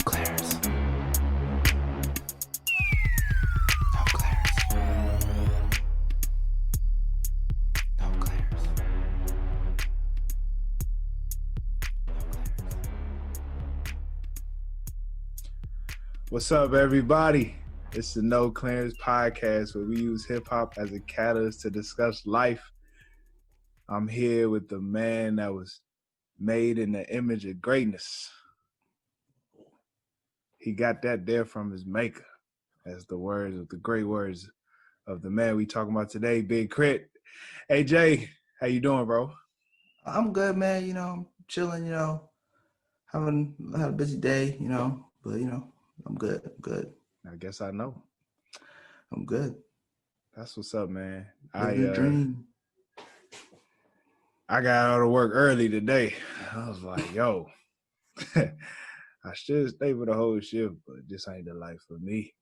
glares. No glares. No glares. What's up, everybody? It's the No Clearance Podcast, where we use hip-hop as a catalyst to discuss life. I'm here with the man that was made in the image of greatness. He got that there from his maker, as the great words of the man we talking about today, Big K.R.I.T. Hey, Jay, how you doing, bro? I'm good, man. I'm chilling, having had a busy day, but I'm good. I guess I know. I'm good. That's what's up, man. Living a dream. I got out of work early today. I was like, yo, I should stay for the whole shift, but this ain't the life for me.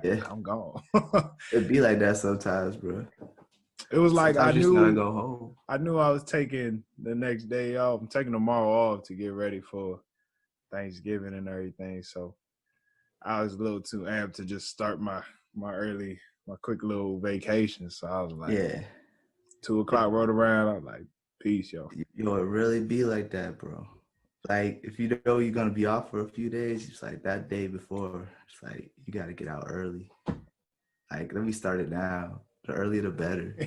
Yeah. I'm gone. It be like that sometimes, bro. It was like sometimes I you just gotta go home. I knew I was taking the next day off. I'm taking tomorrow off to get ready for Thanksgiving and everything. So I was a little too amped to just start my quick little vacation. So I was like, Yeah. 2:00 rolled around. I was like, peace, yo. It really be like that, bro. Like, if you know you're gonna be off for a few days, it's like that day before, it's like you gotta get out early. Like, let me start it now. The earlier the better.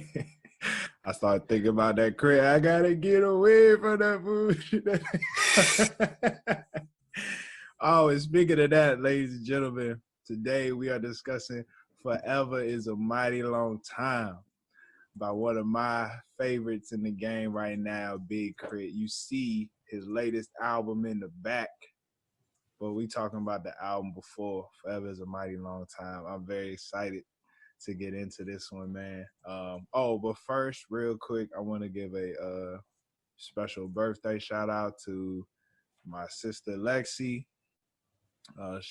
I started thinking about that crib. I gotta get away from that bullshit. Oh, and speaking of that, ladies and gentlemen, today we are discussing "Forever Is a Mighty Long Time" by one of my favorites in the game right now, Big K.R.I.T. You see his latest album in the back, but we talking about the album before, "Forever Is a Mighty Long Time." I'm very excited to get into this one, man. But first, real quick, I want to give a special birthday shout out to my sister Lexi.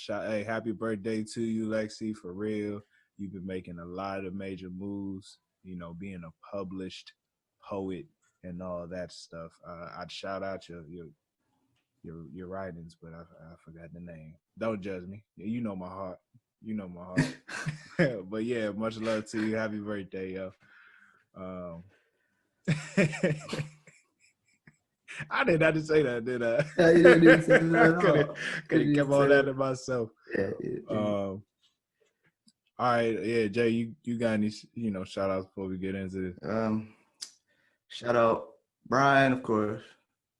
Hey, happy birthday to you, Lexi, for real. You've been making a lot of major moves, being a published poet and all that stuff. I'd shout out your writings, but I forgot the name. Don't judge me. You know my heart. But yeah, much love to you. Happy birthday, yo. I did not say that, did I? Yeah, you didn't say that at all. Could have kept all that to myself. Yeah. All right, yeah, Jay, you got any shout outs before we get into this? Shout out Brian, of course.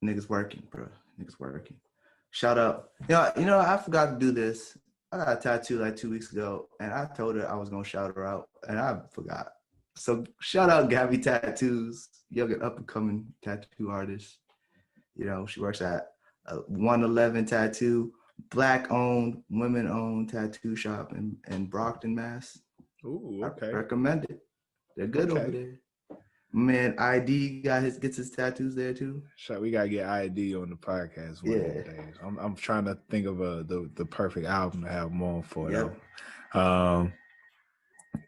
Niggas working, bro. Shout out. I forgot to do this. I got a tattoo like 2 weeks ago, and I told her I was gonna shout her out, and I forgot. So shout out Gabby Tattoos, young and up and coming tattoo artist. She works at 111 Tattoo, Black owned, women owned tattoo shop in Brockton, Mass. Ooh, okay. I recommend it. They're good over there. Man, ID gets his tattoos there too. We gotta get ID on the podcast one of these days. I'm trying to think of the perfect album to have him on for. Yep. Though.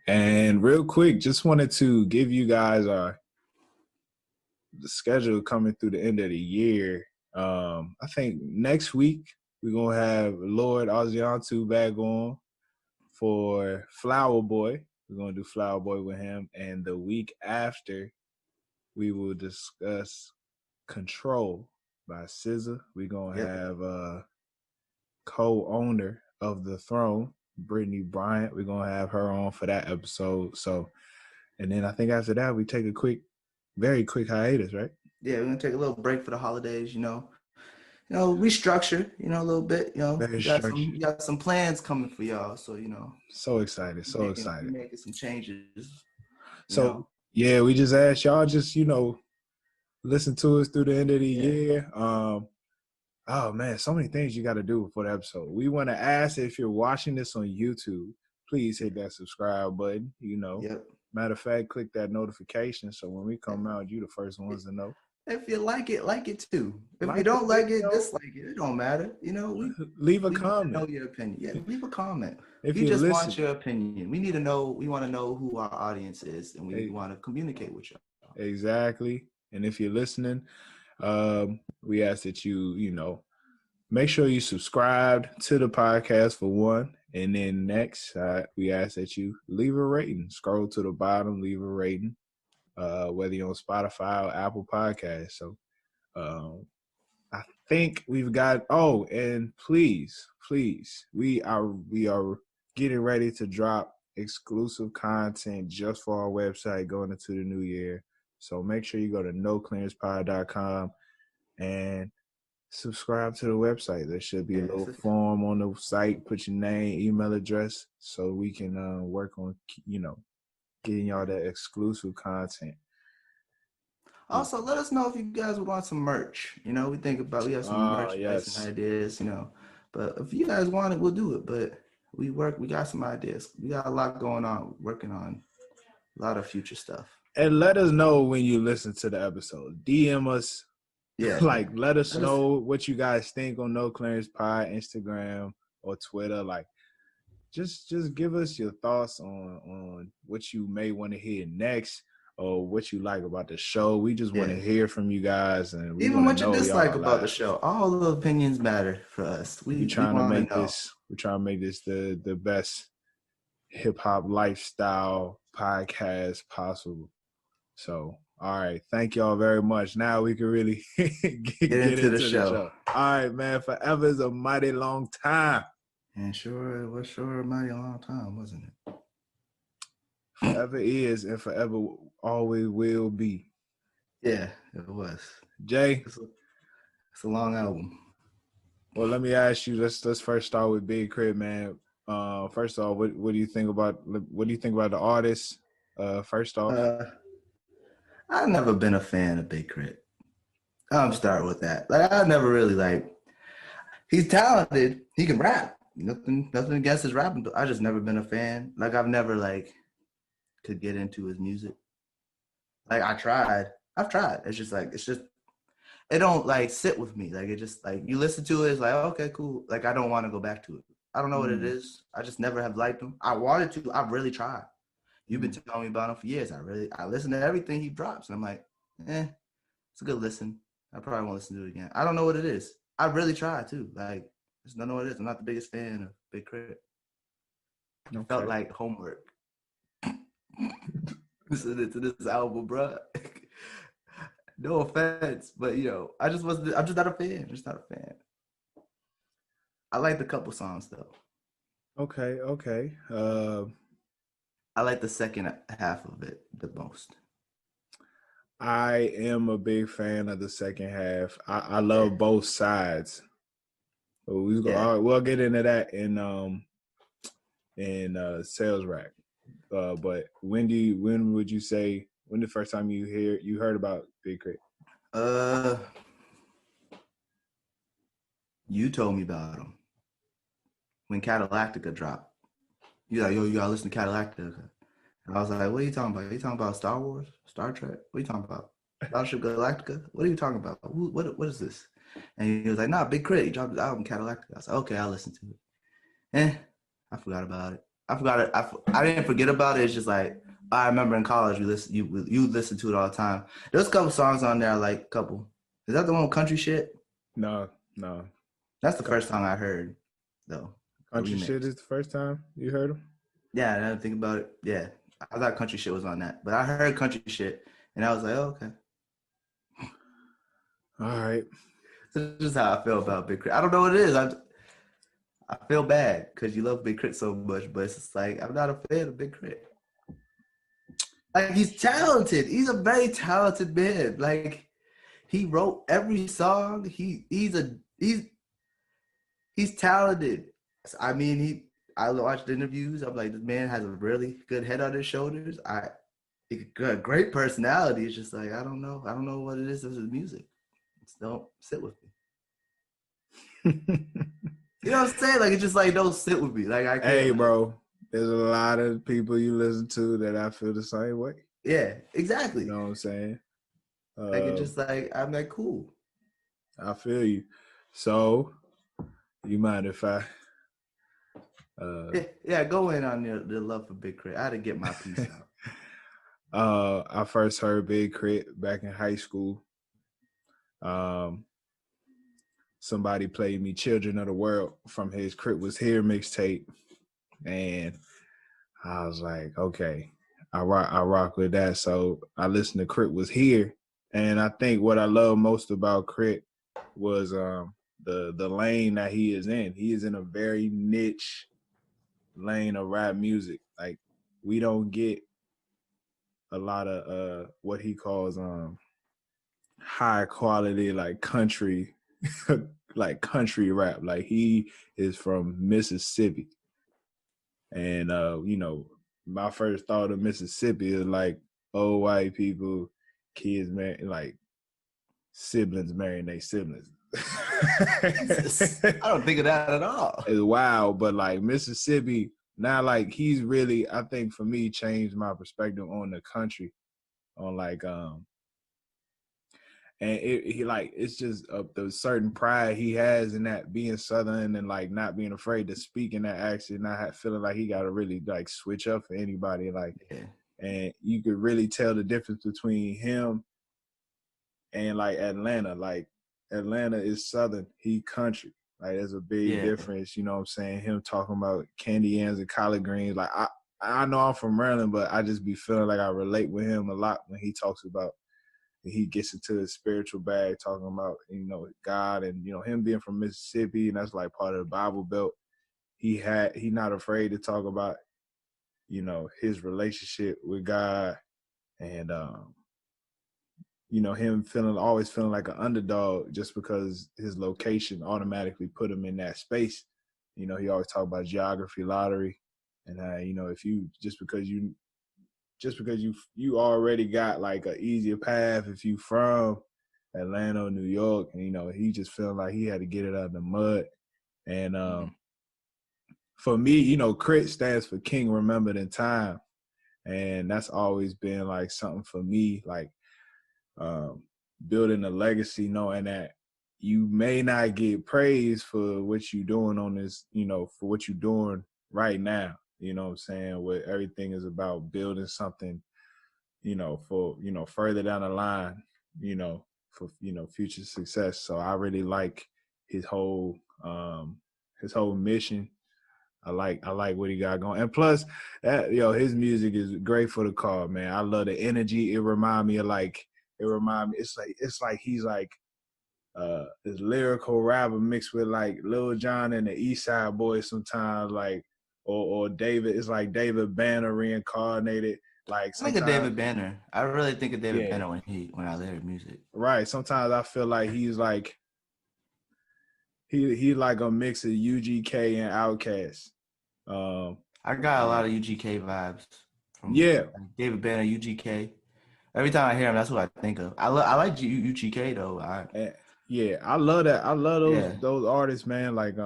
And real quick, just wanted to give you guys the schedule coming through the end of the year. I think next week we're gonna have Lord Oziantu back on for Flower Boy. We're gonna do Flower Boy with him, and the week after we will discuss Control by SZA. We're gonna have co-owner of the throne, Brittany Bryant. We're gonna have her on for that episode. So, and then I think after that we take a very quick hiatus, right? Yeah, we're gonna take a little break for the holidays. Restructure. A little bit. You got some plans coming for y'all. So So excited. Making some changes. So yeah, we just asked y'all just listen to us through the end of the year. Oh man, so many things you got to do before the episode. We want to ask if you're watching this on YouTube, please hit that subscribe button. Yep. Matter of fact, click that notification so when we come out, you the first ones to know. If you like it too. If you don't like it, dislike it. It don't matter. Leave a comment. Know your opinion. Yeah, leave a comment. If we just listen. Want your opinion. We need to know. We want to know who our audience is, and we want to communicate with y'all. Exactly. And if you're listening, we ask that you Make sure you subscribe to the podcast for one. And then next, we ask that you leave a rating. Scroll to the bottom, leave a rating, whether you're on Spotify or Apple Podcasts. So I think we've got, and please, we are getting ready to drop exclusive content just for our website going into the new year. So make sure you go to noclearancepod.com and subscribe to the website. There should be a little form on the site. Put your name, email address, so we can work on, getting y'all that exclusive content. Also, let us know if you guys would want some merch. We have some merchandise and ideas, But if you guys want it, we'll do it. But we got some ideas. We got a lot going on, working on a lot of future stuff. And let us know when you listen to the episode. DM us. Yeah. Let us know what you guys think on No Clearance Pod, Instagram or Twitter. Just give us your thoughts on what you may want to hear next or what you like about the show. We just want to hear from you guys, and we even what you dislike about the show. All the opinions matter for us. We're trying to make this the best hip hop lifestyle podcast possible. So, all right, thank y'all very much. Now we can really get into the show. All right, man. Forever is a mighty long time. And sure a mighty long time, wasn't it? Forever is and forever always will be. Yeah, it was. Jay, it's a long album. Well, let me ask you. Let's first start with Big K.R.I.T, man. First off, what do you think about the artist? First off, I've never been a fan of Big K.R.I.T. I'm starting with that. I never really He's talented. He can rap. Nothing against his rapping, but I just never been a fan. I've never could get into his music. I've tried. It's just it don't sit with me. It just you listen to it, it's okay, cool. I don't want to go back to it. I don't know what it is. I just never have liked him. I wanted to. I've really tried. You've been telling me about him for years. I listen to everything he drops, and I'm like, it's a good listen. I probably won't listen to it again. I don't know what it is. I really tried too. I just don't know what it is. I'm not the biggest fan of Big K.R.I.T. It felt like homework. Listening to this album, bro. No offense, but I'm just not a fan. Just not a fan. I like the couple songs though. Okay. I like the second half of it the most. I am a big fan of the second half. I love both sides. We'll get into that in sales rack. But when would you say the first time you heard about Big K.R.I.T? You told me about him when Catalactica dropped. You're like, yo, you gotta listen to Catalactica. And I was like, what are you talking about? Are you talking about Star Wars? Star Trek? What are you talking about? Battleship Galactica? What are you talking about? What is this? And he was like, nah, Big K.R.I.T. He dropped the album Catalactica. I was like, okay, I'll listen to it. I forgot about it. I didn't forget about it. It's just I remember in college you listen to it all the time. There's a couple songs on there, a couple. Is that the one with Country Shit? No. That's the first time I heard, though. Country Shit is the first time you heard him? Yeah, I didn't think about it. Yeah, I thought Country Shit was on that, but I heard Country Shit, and I was like, oh, okay. All right. So this is how I feel about Big K.R.I.T. I don't know what it is. I feel bad because you love Big K.R.I.T so much, but it's just I'm not a fan of Big K.R.I.T. He's talented. He's a very talented man. He wrote every song. He's talented. I mean, I watched interviews. I'm like, this man has a really good head on his shoulders. A great personality. It's just I don't know what it is of his music. Just don't sit with me. You know what I'm saying? It's just don't sit with me. I can't. Hey, bro, there's a lot of people you listen to that I feel the same way. Yeah, exactly. You know what I'm saying? It's just I'm cool. I feel you. So, you mind if I? Yeah, go in on the love for Big K.R.I.T. I had to get my piece out. I first heard Big K.R.I.T back in high school. somebody played me "Children of the World" from his "K.R.I.T. Was Here" mixtape, and I was like, okay, I rock with that. So I listened to "K.R.I.T. Was Here," and I think what I love most about K.R.I.T. was the lane that he is in. He is in a very niche lane of rap music. Like, we don't get a lot of what he calls high quality, like country like country rap. Like, he is from Mississippi, and my first thought of Mississippi is like old white people, kids, man, like siblings marrying their siblings. Jesus. I don't think of that at all. It's wild, but like Mississippi now, like, he's really, I think for me, changed my perspective on the country, on like and it's just the certain pride he has in that, being Southern, and like not being afraid to speak in that accent, not feeling like he got to really like switch up for anybody, like, Yeah. and you could really tell the difference between him and like Atlanta. Like, Atlanta is Southern, he country. Like, there's a big difference, you know what I'm saying? Him talking about candy yams and collard greens. Like, I know I'm from Maryland, but I just be feeling like I relate with him a lot when he talks about, he gets into his spiritual bag, talking about, God, and, him being from Mississippi, and that's like part of the Bible Belt. He not afraid to talk about, his relationship with God, and him always feeling like an underdog just because his location automatically put him in that space. He always talk about geography lottery, and if you just because you already got like an easier path if you from Atlanta or New York, and he just felt like he had to get it out of the mud. And for me, K.R.I.T. stands for King Remembered in Time, and that's always been like something for me, like building a legacy, knowing that you may not get praise for what you're doing on this, for what you're doing right now. You know what I'm saying? Where everything is about building something, for, further down the line, for, future success. So I really like his whole mission. I like what he got going. And plus that, his music is great for the car, man. I love the energy. It remind me, it's like he's like this lyrical rapper mixed with like Lil Jon and the East Side Boys sometimes, like, or David. It's like David Banner reincarnated. Like, I think of sometimes, David Banner. I really think of David Banner when I hear music. Right. Sometimes I feel like he's like he like a mix of UGK and Outkast. I got a lot of UGK vibes from David Banner, UGK. Every time I hear him, that's what I think of. I like UGK though. I love that. I love those artists, man. Like,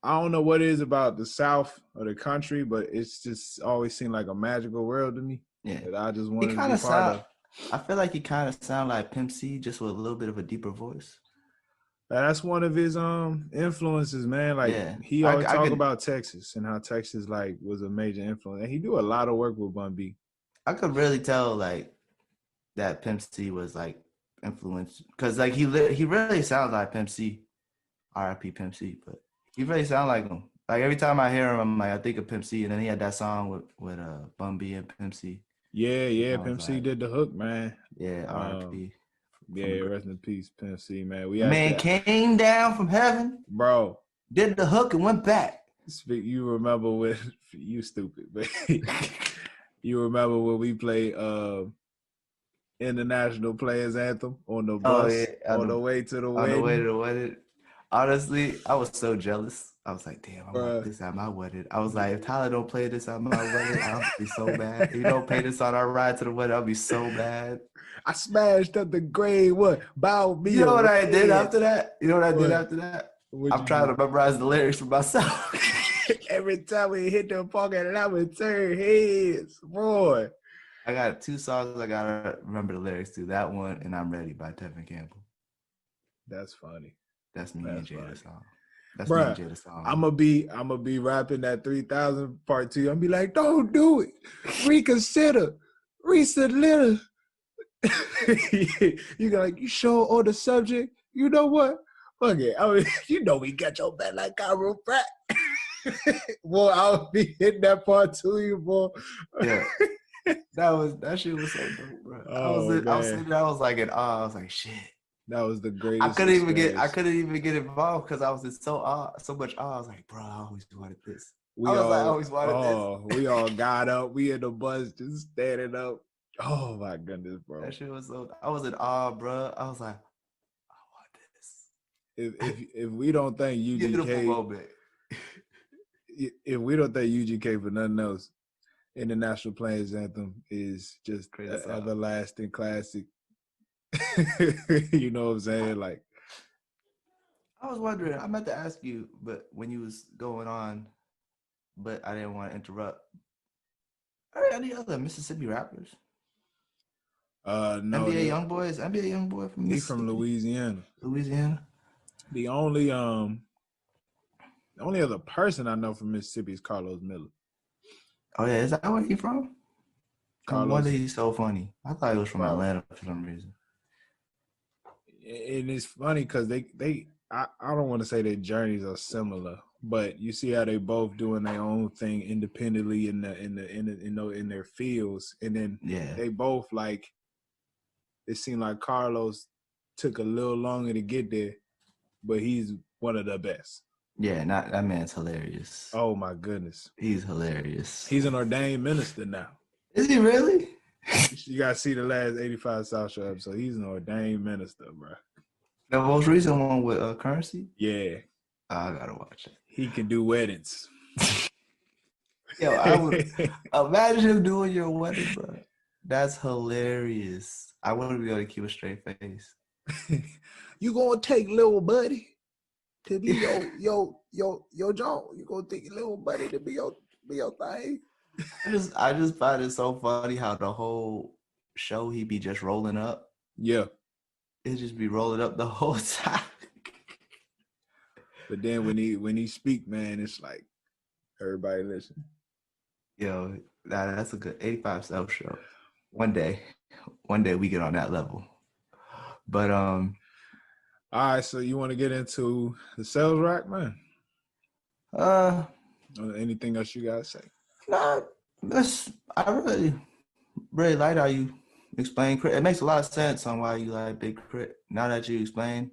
I don't know what it is about the South or the country, but it's just always seemed like a magical world to me. Yeah, that I just wanted to be part of. I feel like he kind of sound like Pimp C, just with a little bit of a deeper voice. That's one of his influences, man. Like, he always talk about Texas and how Texas like was a major influence, and he do a lot of work with Bun B. I could really tell like that Pimp C was like influenced, because like he really sounds like Pimp C, R.I.P. Pimp C, but he really sound like him. Like, every time I hear him, I'm like, I think of Pimp C, and then he had that song with Bun B and Pimp C. Yeah, Pimp C did the hook, man. Yeah, R.I.P. Rest in peace, Pimp C, man. Man came down from heaven, bro. Did the hook and went back. You remember when you stupid, but you remember when we played International Players Anthem on the bus on the way to the wedding? On the way to the wedding. Honestly, I was so jealous. I was like, damn, I want this at my wedding. I was like, if Tyler don't play this at my wedding, I'll be so bad. If you don't play this on our ride to the wedding, I'll be so bad. I smashed up the grave. Bow me. You know what I did after that? I'm trying to memorize the lyrics for myself. Every time we hit the parking lot, we turn heads, boy. I got 2 songs I gotta remember the lyrics to. That one and "I'm Ready" by Tevin Campbell. That's funny. That's me and Jada's song. That's Bruh, me and Jada's song. I'm gonna be rapping that 3000 part 2. I'm gonna be like, don't do it. Reconsider. You go like, you sure on the subject? You know what? Fuck it. I mean, you know we got your back like chiropractic. Boy, I'll be hitting that part to you, boy. Yeah. That shit was so dope, bro. Oh I was sitting man, there, I was like in awe. I was like, shit. that was the greatest I experience. couldn't even get involved because I was in so much awe. I was like, bro, I always wanted this. We I all, always wanted this. we all got up. We in the bus just standing up. Oh my goodness, bro. That shit was so. I was in awe, bro. I was like, I want this. If we don't thank Beautiful UGK, moment. if we don't thank UGK for nothing else, International Players Anthem is just an everlasting classic. You know what I'm saying? Like, I was wondering. I meant to ask you, but when you was going on, but I didn't want to interrupt. Are there any other Mississippi rappers? no, NBA young boy from Mississippi. He from Louisiana. Louisiana. The only other person I know from Mississippi is Carlos Miller. Oh yeah, is that where he from? Carlos, no wonder he's so funny. I thought he was from Atlanta for some reason. And it's funny because I don't want to say their journeys are similar, but you see how they both doing their own thing independently in their fields, and then they both like. It seemed like Carlos took a little longer to get there, but he's one of the best. Yeah, that man's hilarious. Oh my goodness, he's hilarious. He's an ordained minister now. Is he really? You gotta see the last 85 South Show episode. He's an ordained minister, bro. The most recent one with Currency? Yeah. I gotta watch it. He can do weddings. Yo, I would imagine him doing your wedding, bro. That's hilarious. I wouldn't be able to keep a straight face. You gonna take little buddy to be your John? You gonna take little buddy to be your thing? I just find it so funny how the whole show he be just rolling up. Yeah. It just be rolling up the whole time. But then when he speak, man, it's like everybody listen. Yo, that's a good 85 South Show. One day we get on that level. But all right, so you want to get into the sales rack, man? Anything else you gotta say? Nah, I really like how you explain K.R.I.T. It makes a lot of sense on why you like Big K.R.I.T. Now that you explain,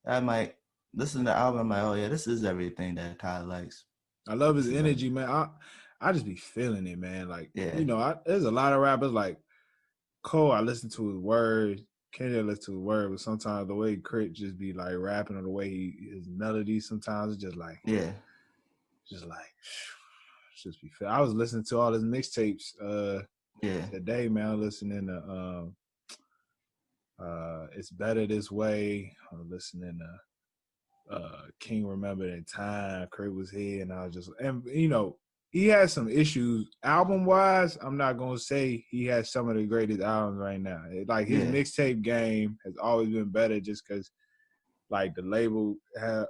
I might listen to the album. I'm like, oh yeah, this is everything that Ty likes. I love his energy, man. I just be feeling it, man. Like, you know, there's a lot of rappers like Cole. I listen to his words. Kendrick listen to his words, but sometimes the way K.R.I.T. just be like rapping or the way his melody, sometimes it's just like, just be. I was listening to all his mixtapes today, man. I was listening to It's Better This Way. I was listening to King Remember That Time. K.R.I.T. was here, and I was just, and you know, he has some issues album wise. I'm not gonna say he has some of the greatest albums right now. Like his mixtape game has always been better, just because like the label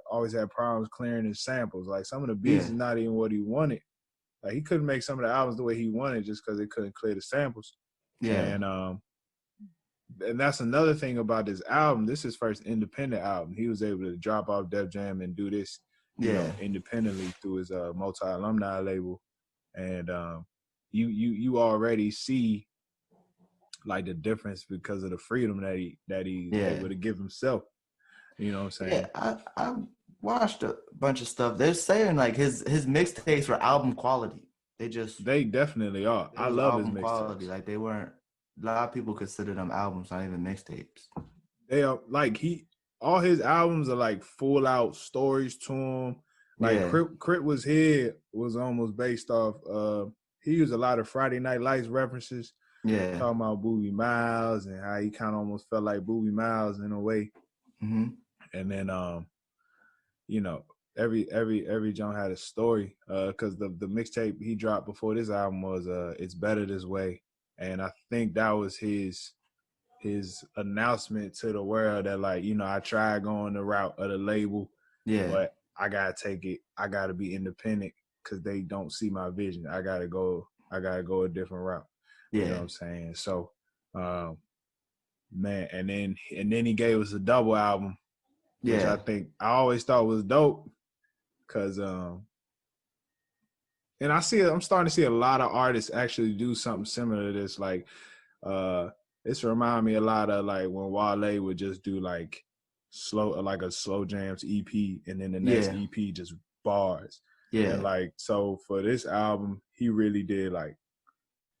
always had problems clearing his samples. Like some of the beats is not even what he wanted. Like he couldn't make some of the albums the way he wanted just because they couldn't clear the samples. Yeah. And that's another thing about this album. This is his first independent album. He was able to drop off Def Jam and do this, you know, independently through his multi-alumni label. And you already see like the difference because of the freedom that he's able to give himself. You know what I'm saying? Yeah, I watched a bunch of stuff. They're saying like his mixtapes were album quality. They definitely are. I love his mixtapes. Quality. Like they weren't. A lot of people consider them albums, not even mixtapes. They are like all his albums are like full out stories to him. Like K.R.I.T. was here was almost based off. He used a lot of Friday Night Lights references. Yeah, talking about Boobie Miles and how he kind of almost felt like Boobie Miles in a way. Mm-hmm. And then you know, every John had a story. Because the mixtape he dropped before this album was It's Better This Way. And I think that was his announcement to the world that, like, you know, I tried going the route of the label, but I gotta take it. I gotta be independent because they don't see my vision. I gotta go a different route. You know what I'm saying? So, man, and then he gave us a double album which I Yeah. think I always thought was dope. Cause and I'm starting to see a lot of artists actually do something similar to this. Like this remind me a lot of like when Wale would just do like a slow jams EP, and then the next Yeah. EP just bars. And Yeah. like so for this album, he really did like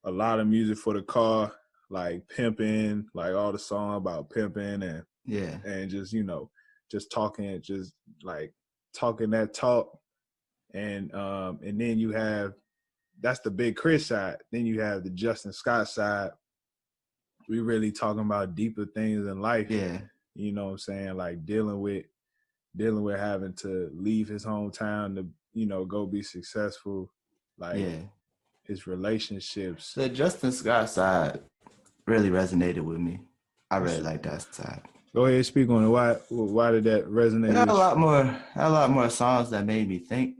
a lot of music for the car, like pimping, like all the song about pimping Yeah. and just just talking, just like talking that talk. And then you have that's the Big K.R.I.T side. Then you have the Justin Scott side. We really talking about deeper things in life. Yeah. You know what I'm saying? Like dealing with having to leave his hometown to, go be successful. Like Yeah. his relationships. The Justin Scott side really resonated with me. I really like that side. Go ahead, speak on it. Why did that It resonate had a with you? lot more, had a lot more songs that made me think.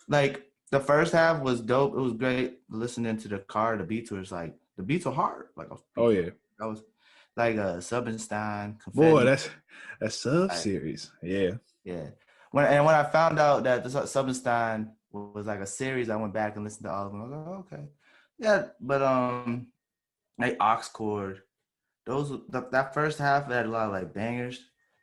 Like the first half was dope. It was great listening to the car. The beats was like the beats are hard. Like Oh yeah. that was like Subbenstein, Boy, Confetti. that's sub Like series. Yeah. yeah. When I found out that the Subbenstein was like a series, I went back and listened to all of them. I was like, oh, okay, yeah. But like Oxcord, that first half had a lot of like bangers.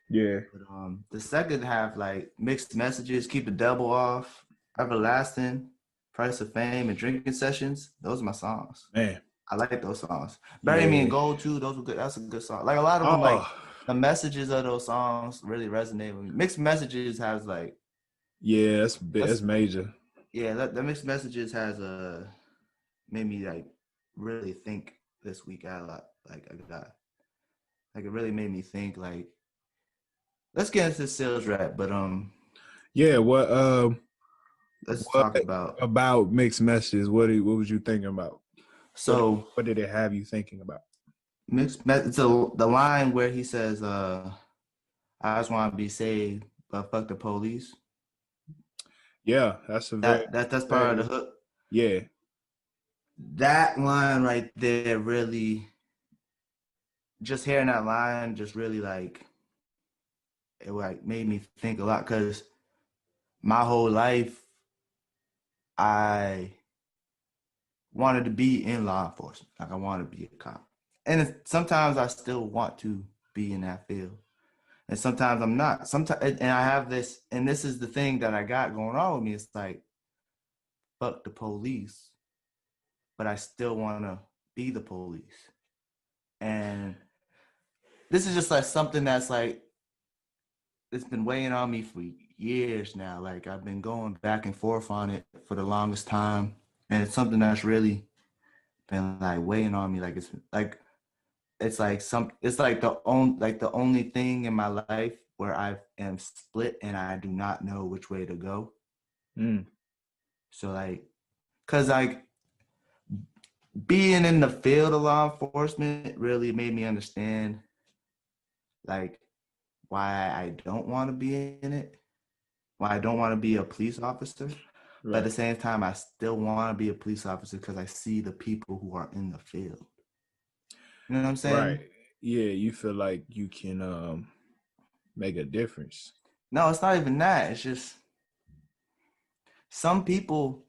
Yeah. But the second half, like Mixed Messages, Keep the Devil Off, Everlasting, Price of Fame, and Drinking Sessions. Those are my songs. Man. I like those songs. Bury Me in Yeah. Gold too. Those were good. That's a good song. Like a lot of them, like Oh, the messages of those songs really resonate with me. Mixed Messages has like yeah, that's that's major. yeah. The Mixed Messages has made me like really think this week. I lot like I got like it really made me think like let's get into sales rap, but Yeah, let's talk what about about mixed messages? What was you thinking about? so What did it have you thinking about? so the line where he says I just want to be saved but fuck the police. Yeah, that's a That's part of very the hook. yeah. That line right there really just hearing that line just really like it like made me think a lot because my whole life I wanted to be in law enforcement. Like I wanted to be a cop. And sometimes I still want to be in that field. And sometimes I'm not. Sometimes, and I have this, and this is the thing that I got going on with me. It's like, fuck the police, but I still want to be the police. And this is just like something that's like, it's been weighing on me for years now. Like I've been going back and forth on it for the longest time. And it's something that's really been like weighing on me. Like it's like the only thing in my life where I am split and I do not know which way to go. Mm, So like cause like being in the field of law enforcement really made me understand like why I don't want to be in it, why I don't want to be a police officer. But at right. the same time, I still want to be a police officer because I see the people who are in the field. You know what I'm Right. saying? Yeah, you feel like you can make a difference. No, it's not even that. It's just some people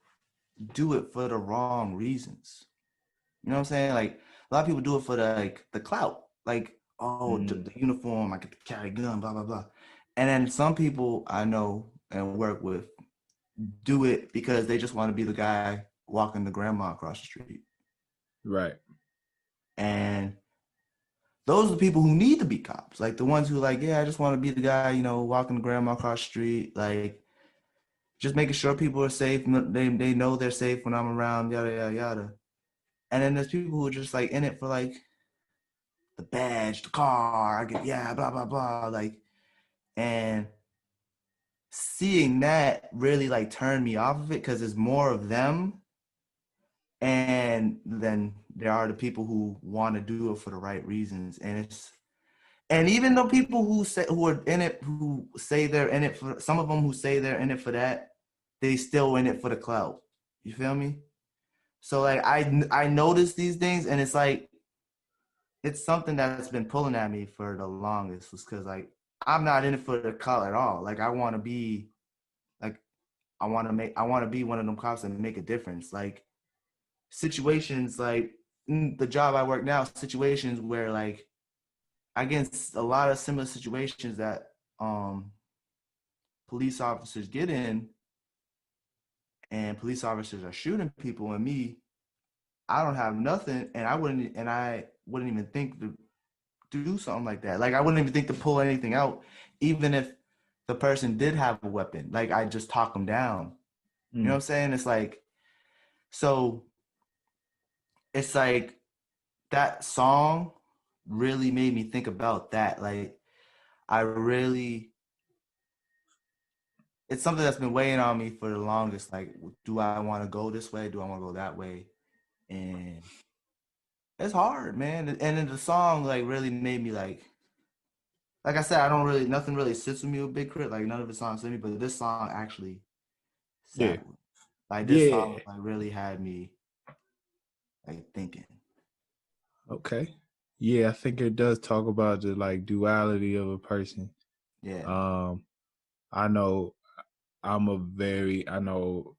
do it for the wrong reasons. You know what I'm saying? Like a lot of people do it for the clout. Like, oh, Mm, the uniform, I get to carry a gun, blah, blah, blah. And then some people I know and work with do it because they just want to be the guy walking the grandma across the street. right. And those are the people who need to be cops. Like the ones who like, yeah, I just want to be the guy, walking the grandma across the street, like just making sure people are safe. They know they're safe when I'm around, yada yada yada. And then there's people who are just like in it for like the badge, the car, I get yeah, blah blah blah, like, and seeing that really like turned me off of it because it's more of them, and then there are the people who want to do it for the right reasons, and even the people who are in it who say they're in it for some of them who say they're in it for that, they still in it for the clout. You feel me? So like I notice these things, and it's like it's something that's been pulling at me for the longest, was because like I'm not in it for the clout at all. Like I want to be like I want to be one of them cops and make a difference. Like situations like the job I work now, situations where like I get a lot of similar situations that police officers get in, and police officers are shooting people, and me, I don't have nothing, and I wouldn't even think to do something like that. Like I wouldn't even think to pull anything out, even if the person did have a weapon. Like I just talk them down. You know what I'm saying? It's like so. It's like that song really made me think about that. Like I really, it's something that's been weighing on me for the longest. Like, do I want to go this way? Do I want to go that way? And it's hard, man. And then the song like really made me like I said, I don't really nothing really sits with me with Big K.R.I.T. Like none of the songs sit with me, but this song actually Yeah. sat with me. Like this Yeah. song like really had me like thinking. Okay. Yeah, I think it does talk about the like duality of a person. Yeah, I know I know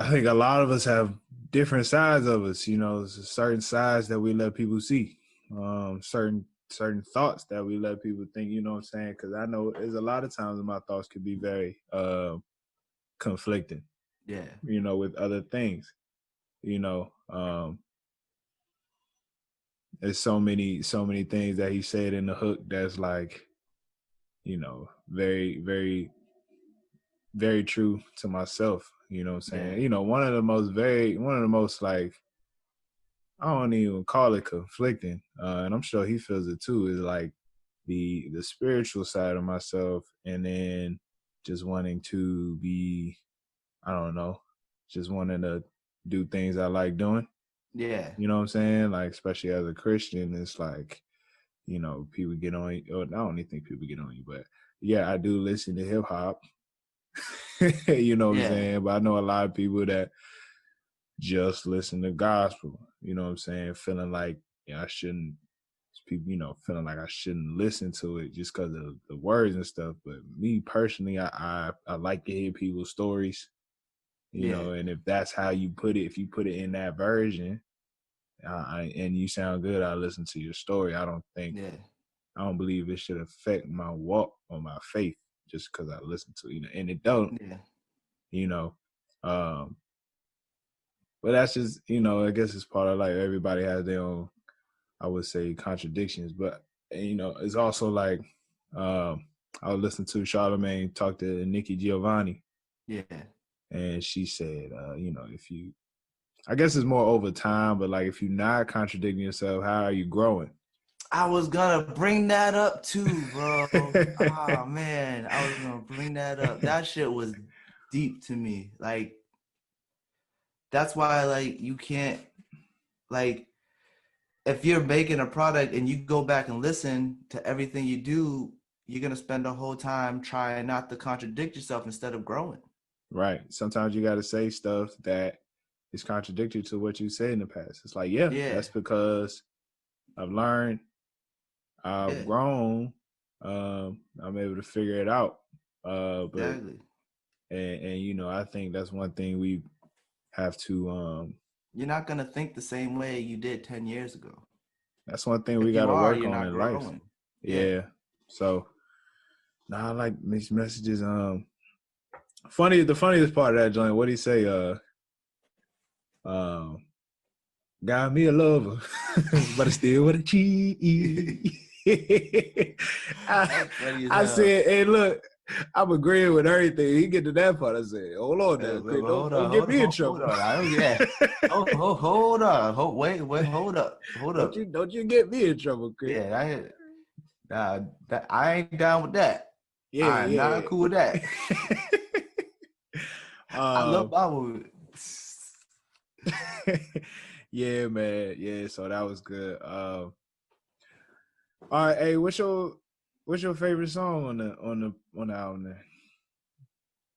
I think a lot of us have different sides of us, you know, there's certain sides that we let people see. Certain thoughts that we let people think, you know what I'm saying? Because I know there's a lot of times my thoughts could be very conflicting, yeah, you know, with other things. You know, there's so many things that he said in the hook that's like, you know, very, very, very true to myself. You know what I'm yeah, saying? You know, one of the most like, I don't even call it conflicting, and I'm sure he feels it too, is like the spiritual side of myself, and then just wanting to be, I don't know, just wanting to do things I like doing. yeah, You know what I'm saying? Like, especially as a Christian, it's like, you know, people get on you. Or I don't even think people get on you, but yeah, I do listen to hip hop. You know what I'm yeah, saying? But I know a lot of people that just listen to gospel. You know what I'm saying? Feeling like, yeah, I shouldn't. People, you know, feeling like I shouldn't listen to it just because of the words and stuff. But me personally, I like to hear people's stories. You yeah, know, and if that's how you put it, if you put it in that version, and you sound good, I listen to your story. yeah, I don't believe it should affect my walk or my faith just because I listen to it, you know, and it don't, yeah, you know. Um, but that's just, you know, I guess it's part of like everybody has their own, I would say, contradictions. But you know, it's also like I was listening to Charlamagne talk to Nikki Giovanni, yeah. and she said, you know, if you, I guess it's more over time, but like if you're not contradicting yourself, how are you growing? I was gonna bring that up too, bro. Oh man, I was gonna bring that up. That shit was deep to me. Like that's why like you can't like if you're making a product and you go back and listen to everything you do, you're gonna spend the whole time trying not to contradict yourself instead of growing. Right. Sometimes you got to say stuff that is contradictory to what you said in the past. It's like, yeah, Yeah, that's because I've learned, I've yeah, grown, I'm able to figure it out. But exactly. and you know, I think that's one thing we have to. You're not gonna think the same way you did 10 years ago. That's one thing we If got you to are, work you're on not in life. growing. Yeah. Yeah. So now I like mixed messages. Funny. The funniest part of that joint, what he say? Um, got me a lover, but I still want to cheat. I, That's funny as I hell. said, hey, look, I'm agreeing with everything. He get to that part. I said, hold on now, But Chris. hold Don't on, get me in hold trouble. on. I don't yeah. Hold on. Wait, hold up. Don't you get me in trouble, Chris. Yeah, I ain't down with that. Yeah, I'm not yeah. cool with that. I love um, my movie. yeah, man. Yeah, so that was good. All right, hey, what's your favorite song on the album there?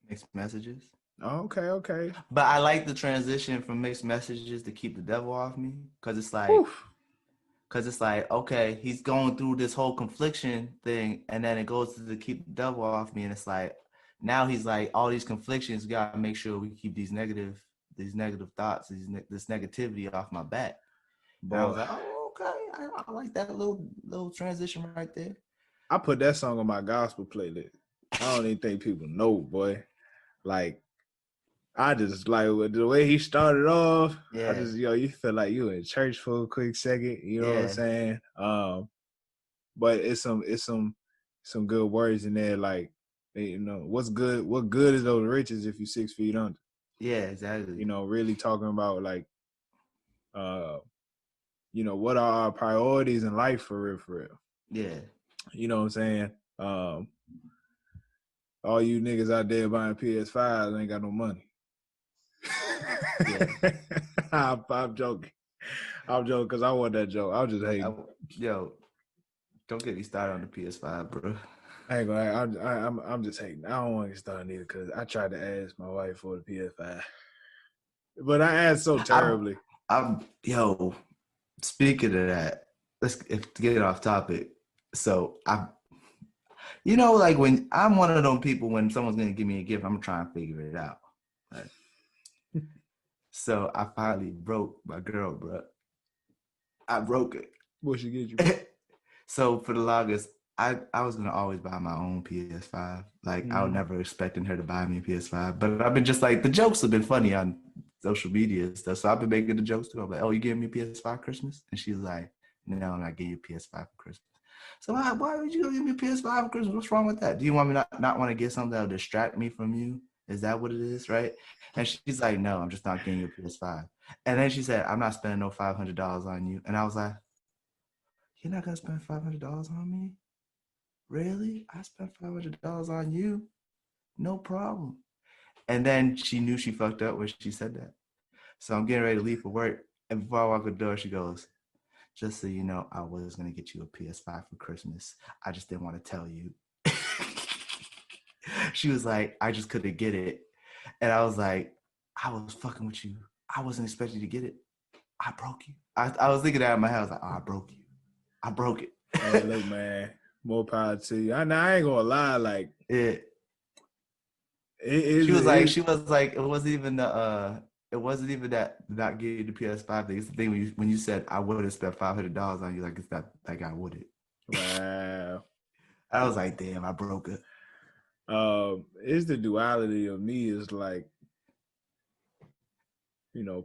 Mixed messages. Oh, okay, okay. But I like the transition from mixed messages to keep the devil off me. Cause it's like Whew. Because it's like, okay, he's going through this whole confliction thing, and then it goes to keep the devil off me, and it's like, now he's like, all these conflictions, we gotta make sure we keep these negative thoughts, this negativity off my back. And I Boy, was like, oh, okay, I like that little transition right there. I put that song on my gospel playlist. I don't even think people know, boy. Like, I just like the way he started off. Yeah, I just, you feel like you in church for a quick second. You know what I'm yeah, saying? But it's some good words in there. Like, what's good? What good is those riches if you 6 feet under? yeah, exactly. Really talking about like, what are our priorities in life for real, for real. Yeah. You know what I'm saying? All you niggas out there buying PS5s ain't got no money. Yeah. I'm joking. I'm joking because I want that joke. I'm just hating. Yo, don't get me started on the PS5, bro. I ain't gonna. I'm just hating. I don't want to get started either because I tried to ask my wife for the PS5, but I asked so terribly. Yo, speaking of that, to get off topic. So like when I'm one of those people, when someone's gonna give me a gift, I'm trying to figure it out. Right? So I finally broke my girl, bro. I broke it. What she get you? So for the longest, I was gonna always buy my own PS5. Like I was never expecting her to buy me a PS5. But I've been just like, the jokes have been funny on social media and stuff. So I've been making the jokes too. I'm like, oh, you giving me a PS5 Christmas? And she's like, no, I'm not getting you a PS5 for Christmas. So why would you give me a PS5 for Christmas? What's wrong with that? Do you want me not want to get something that'll distract me from you? Is that what it is, right? And she's like, no, I'm just not getting you a PS5. And then she said, I'm not spending no $500 on you. And I was like, you're not gonna spend $500 on me? Really? I spent $500 on you? No problem. And then she knew she fucked up when she said that. So I'm getting ready to leave for work. And before I walk the door, she goes, just so you know, I was going to get you a PS5 for Christmas. I just didn't want to tell you. She was like, I just couldn't get it. And I was like, I was fucking with you. I wasn't expecting you to get it. I broke you. I was thinking that in my head. I was like, oh, I broke you. I broke it. Hey, look, man, more power to you. I ain't gonna lie, like she was like, it wasn't even that not getting the PS5 thing. It's the thing when you said I would have spent $500 on you, like it's that like I wouldn't. Wow. I was like, damn, I broke it. It's the duality of me is like,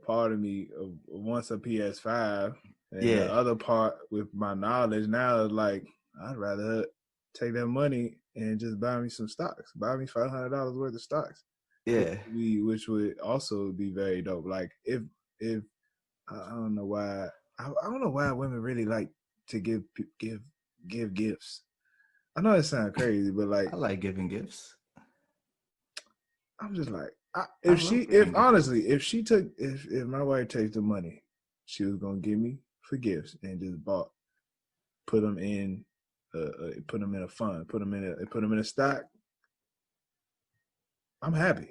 part of me wants a PS5, and the other part with my knowledge now is like, I'd rather take that money and just buy me some stocks. Buy me $500 worth of stocks. Yeah. Which would also be very dope. Like if I don't know why women really like to give gifts. I know it sounds crazy, but like I like giving gifts. I'm just like, if my wife takes the money she was gonna give me for gifts and just put them in a fund, put them in a stock, I'm happy.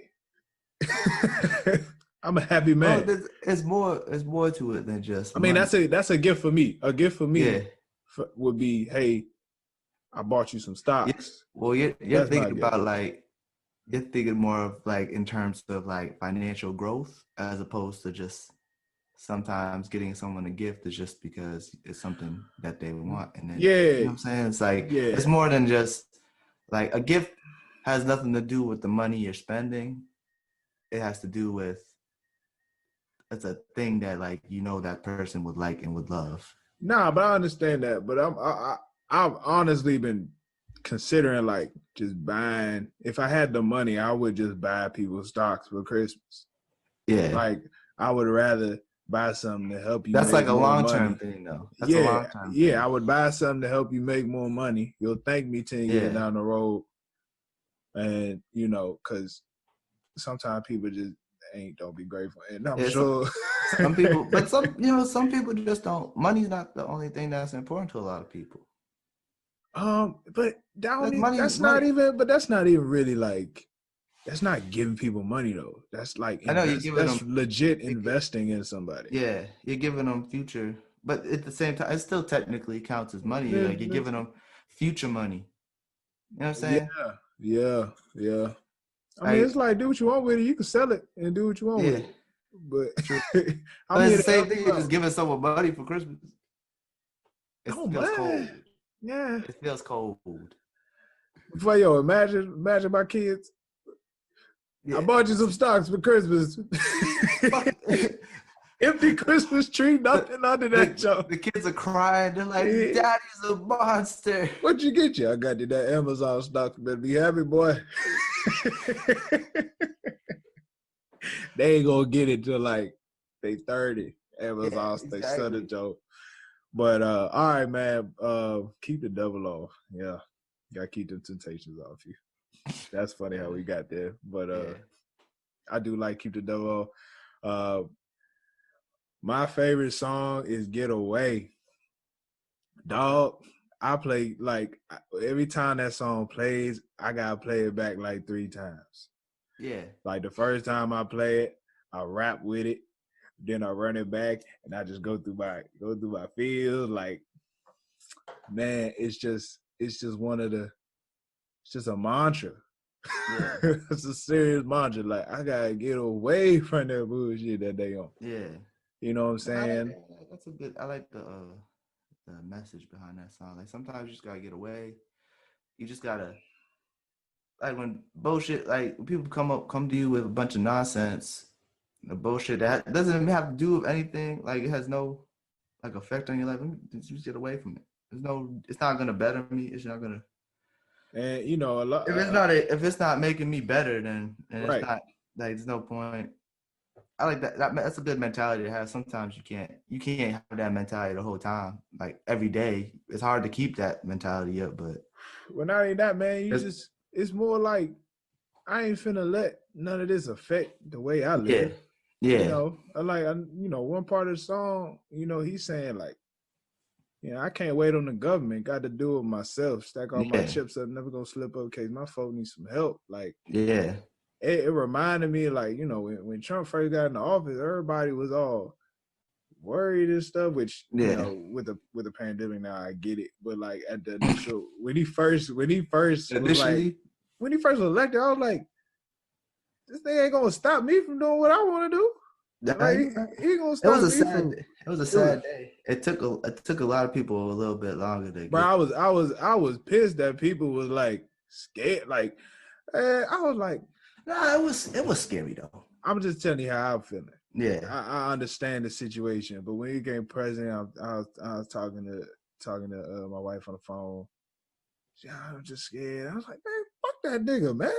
I'm a happy man. Well, it's more to it than just. I mean, money. that's a gift for me. A gift for me yeah. would be, hey, I bought you some stocks. Well, you're thinking about like, you're thinking more of like in terms of like financial growth as opposed to just sometimes getting someone a gift is just because it's something that they want. And then, you know what I'm saying? It's like, it's more than just like a gift has nothing to do with the money you're spending. It has to do with, it's a thing that like, that person would like and would love. Nah, but I understand that. But I've honestly been considering like just buying. If I had the money, I would just buy people stocks for Christmas. Yeah. Like I would rather buy something to help you. That's make like a long-term thing, though. That's a long-term thing. I would buy something to help you make more money. You'll thank me 10 years down the road, and because sometimes people just don't be grateful, and I'm sure some people, but some people just don't. Money's not the only thing that's important to a lot of people. But that's not even really like. That's not giving people money though. That's like I know you're giving that's them legit investing in somebody. Yeah, you're giving them future but at the same time, it still technically counts as money. Like you're giving them future money. You know what I'm saying? Yeah. I mean, it's Like, like do what you want with it. You can sell it and do what you want with yeah, it. But true. I'm But it's here the to help same thing. you You're out. just giving someone money for Christmas. It Oh feels cold. man, yeah. It feels cold. Before imagine my kids. I Yeah. bought you some stocks for Christmas. Fuck. Empty Christmas tree, nothing under that, Joe. The kids are crying. They're like, "Daddy's a monster." What'd you get you? I got you that Amazon stock. Better be happy, boy. They ain't gonna get it till like they 30. Yeah, Amazon they sell exactly. it, Joe. But all right, man. Keep the devil off. Yeah. Gotta keep the temptations off you. That's funny how we got there. But Yeah. I do like keep the devil off. My favorite song is Get Away. Dog, I play like every time that song plays, I gotta play it back like 3 times. Yeah. Like the first time I play it, I rap with it, then I run it back, and I just go through my feels. Like, man, it's just it's just a mantra. Yeah. It's a serious mantra. Like I gotta get away from that bullshit that they on. Yeah. You know what I'm saying? That's a good. I like the message behind that song. Like sometimes you just gotta get away. You just gotta like when bullshit. Like when people come to you with a bunch of nonsense, the bullshit that doesn't even have to do with anything. Like it has no like effect on your life. Let me just get away from it. There's no. It's not gonna better me. It's not gonna. And you know, a lot. If it's not making me better, then it's Right. not like there's no point. I like that. That's a good mentality to have. Sometimes you can't have that mentality the whole time. Like every day, it's hard to keep that mentality up. But Well, not only that, man. it's, It's more like I ain't finna let none of this affect the way I yeah, live. You yeah, know, one part of the song, he's saying like, I can't wait on the government. Got to do it myself. Stack all my yeah, chips up. Never gonna slip up in case my folk needs some help. Like yeah, it reminded me, like when Trump first got in the office, everybody was all worried and stuff. Which yeah. with the pandemic now, I get it. But like at the initial when he first was like Initially, when he first was elected, I was like, this thing ain't gonna stop me from doing what I want to do. Like he ain't gonna it was stop a me sad. from It was a it was. sad day. It took a lot of people a little bit longer to Bro, get. I was pissed that people was like scared. Like, I was like, Nah, it was scary though. I'm just telling you how I'm feeling. Yeah, I understand the situation, but when he became president, I was talking to my wife on the phone. I'm just scared. I was like, man, fuck that nigga, man.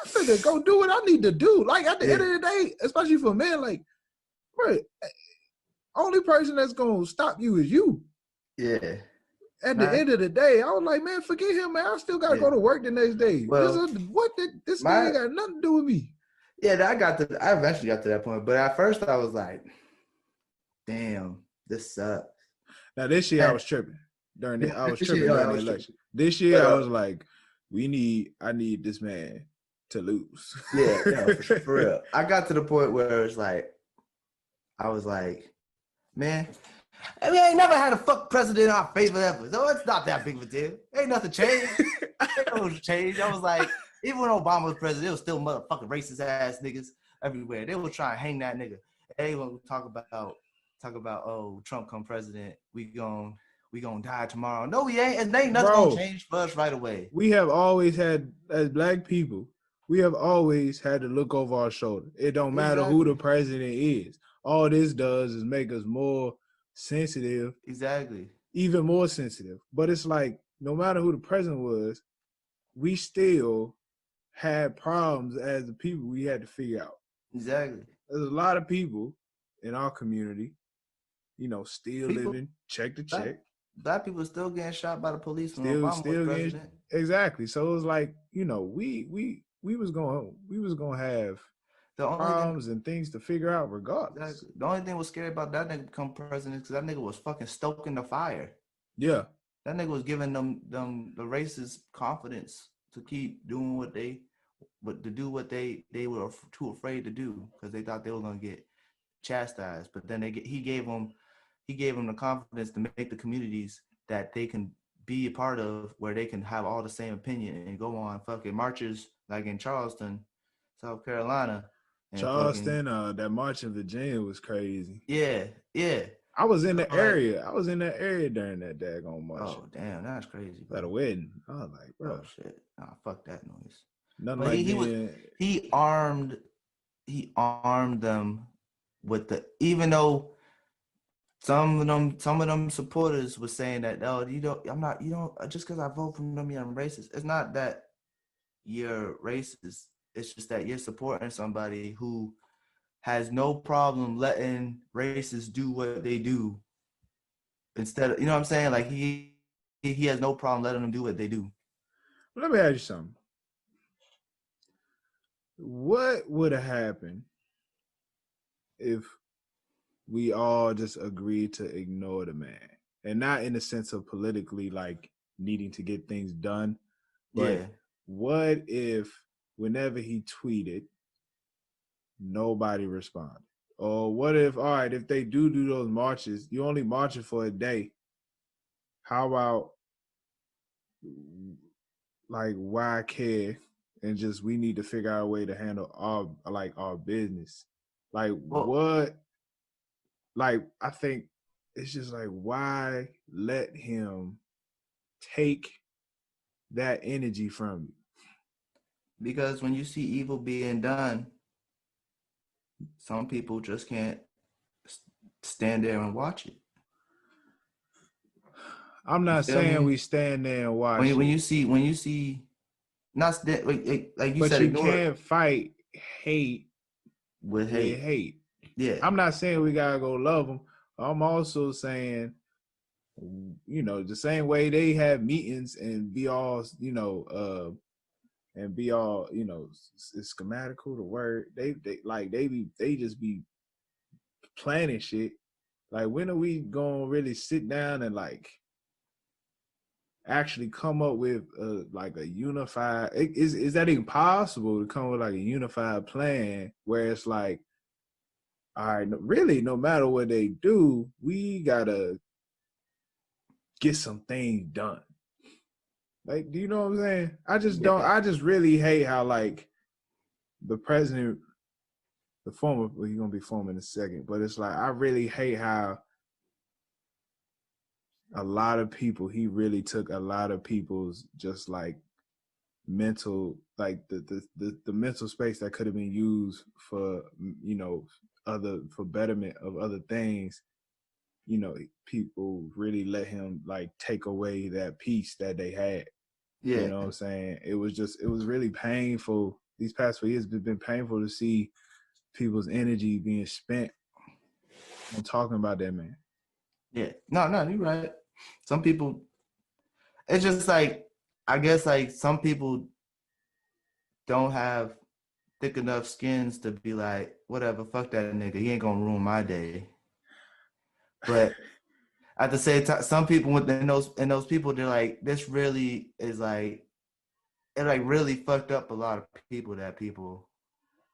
I'm finna go do what I need to do. Like at the yeah, end of the day, especially for a man, like, bro, only person that's gonna stop you is you. yeah. At the Nah, end of the day, I was like, man, forget him, man. I still gotta yeah. go to work the next day. Well, This thing my ain't got nothing to do with me. yeah, I eventually got to that point, but at first I was like, damn, this sucks. Now this year I And was tripping I was this tripping year, I during the was tripping. election. This year But I was like, I need this man to lose. yeah, no, for real. I got to the point where it's like, I was like, man, I mean, I ain't never had a fuck president in our favor ever. So it's not that big of a deal. Ain't nothing changed. Ain't no change. I was like, even when Obama was president, it was still motherfucking racist ass niggas everywhere. They were trying to hang that nigga. They were talk about oh, Trump come president, we gonna die tomorrow. No, we ain't. And ain't nothing gonna Bro, change for us right away. we have always had, as black people, we have always had to look over our shoulder. It don't matter who the Exactly. president is. All this does is make us more sensitive, Exactly. even more sensitive. But it's like, no matter who the president was, we still had problems as the people we had to figure out. Exactly. There's a lot of people in our community, still People living check to black check, black people still getting shot by the police when Obama was still getting president. exactly. So it was like, we was gonna have The only thing problems and things to figure out regardless. Exactly. The only thing was scary about that nigga become president because that nigga was fucking stoking the fire. Yeah, That nigga was giving them the racist confidence to keep doing what they were too afraid to do because they thought they were gonna get chastised. But then he gave them he gave them the confidence to make the communities that they can be a part of, where they can have all the same opinion and go on fucking marches like in Charleston, South Carolina, and fucking Charleston, that march in Virginia was crazy. yeah, yeah. I was in So the like, area. I was in that area during that daggone march. oh damn, that's crazy, At a bro. wedding. I was like, bro, Oh shit, nah, fuck that noise. nothing But like he was being. he armed he armed them with the, even though some of them supporters were saying that, oh, you don't, I'm not, you don't, just because I vote for them, I'm racist. It's not that you're racist. It's just that you're supporting somebody who has no problem letting racists do what they do, instead of, you know what I'm saying? Like he has no problem letting them do what they do. Let me ask you something. What would have happened if we all just agreed to ignore the man? And not in the sense of politically like needing to get things done, but Yeah. what if whenever he tweeted, nobody responded? Or what if, all right, if they do those marches, you only marching for a day. How about like why care, and just we need to figure out a way to handle our business? Like Well, what? Like I think it's just like why let him take that energy from you? because when you see evil being done, some people just can't stand there and watch it. I'm You not feel saying me? we stand there and When watch you, when it, you see when you see not like you but said, you ignore it can't fight hate with with hate. hate. Yeah, I'm not saying we gotta go love them. I'm also saying, the same way they have meetings and be all, and be all, it's schematical. The word they just be planning shit. Like when are we gonna really sit down and like actually come up with like a unified? Is that even possible to come with like a unified plan where it's like, all right, really, no matter what they do, we gotta get some things done. Like, do you know what I'm saying? I just don't. yeah, I just really hate how like the president, the former, well, he's gonna be former in a second, but it's like I really hate how a lot of people. He really took a lot of people's just like mental, like the mental space that could have been used for other for betterment of other things. People really let him like take away that peace that they had. You yeah, know what I'm saying? It was really painful. These past 4 years, it's been painful to see people's energy being spent on talking about that man. yeah. No, no, you're right. Some people, it's just like, I guess like some people don't have thick enough skins to be like, whatever, fuck that nigga. He ain't gonna ruin my day. But at the same time, some people within those people, they're like, this really is like, it like really fucked up a lot of people, that people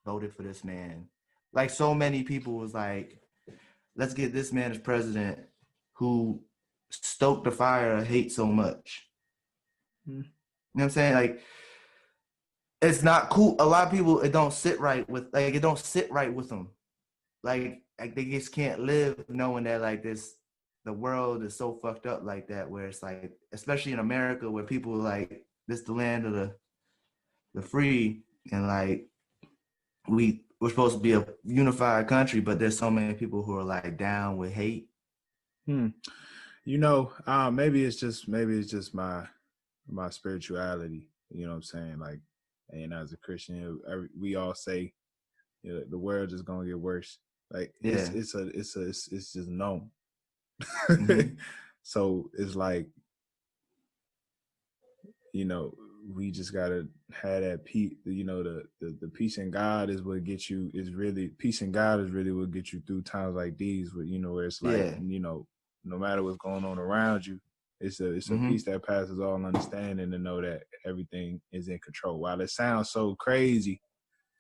voted for this man. Like so many people was like, let's get this man as president who stoked the fire of hate so much. Hmm. You know what I'm saying? Like, it's not cool. A lot of people, it don't sit right with them. Like they just can't live knowing that like the world is so fucked up like that, where it's like, especially in America, where people are like, this the land of the free, and like we're supposed to be a unified country, but there's so many people who are like down with hate. Hmm. Maybe it's just my spirituality. You know what I'm saying? Like, and as a Christian, we all say, the world is gonna get worse. Like Yeah. it's just known. Mm-hmm. So it's like, you know, we just gotta have that peace. The peace in God is what gets you. Is really peace in God is really what gets you through times like these. Where it's like, Yeah. no matter what's going on around you, it's a Mm-hmm. peace that passes all understanding, to know that everything is in control. While it sounds so crazy,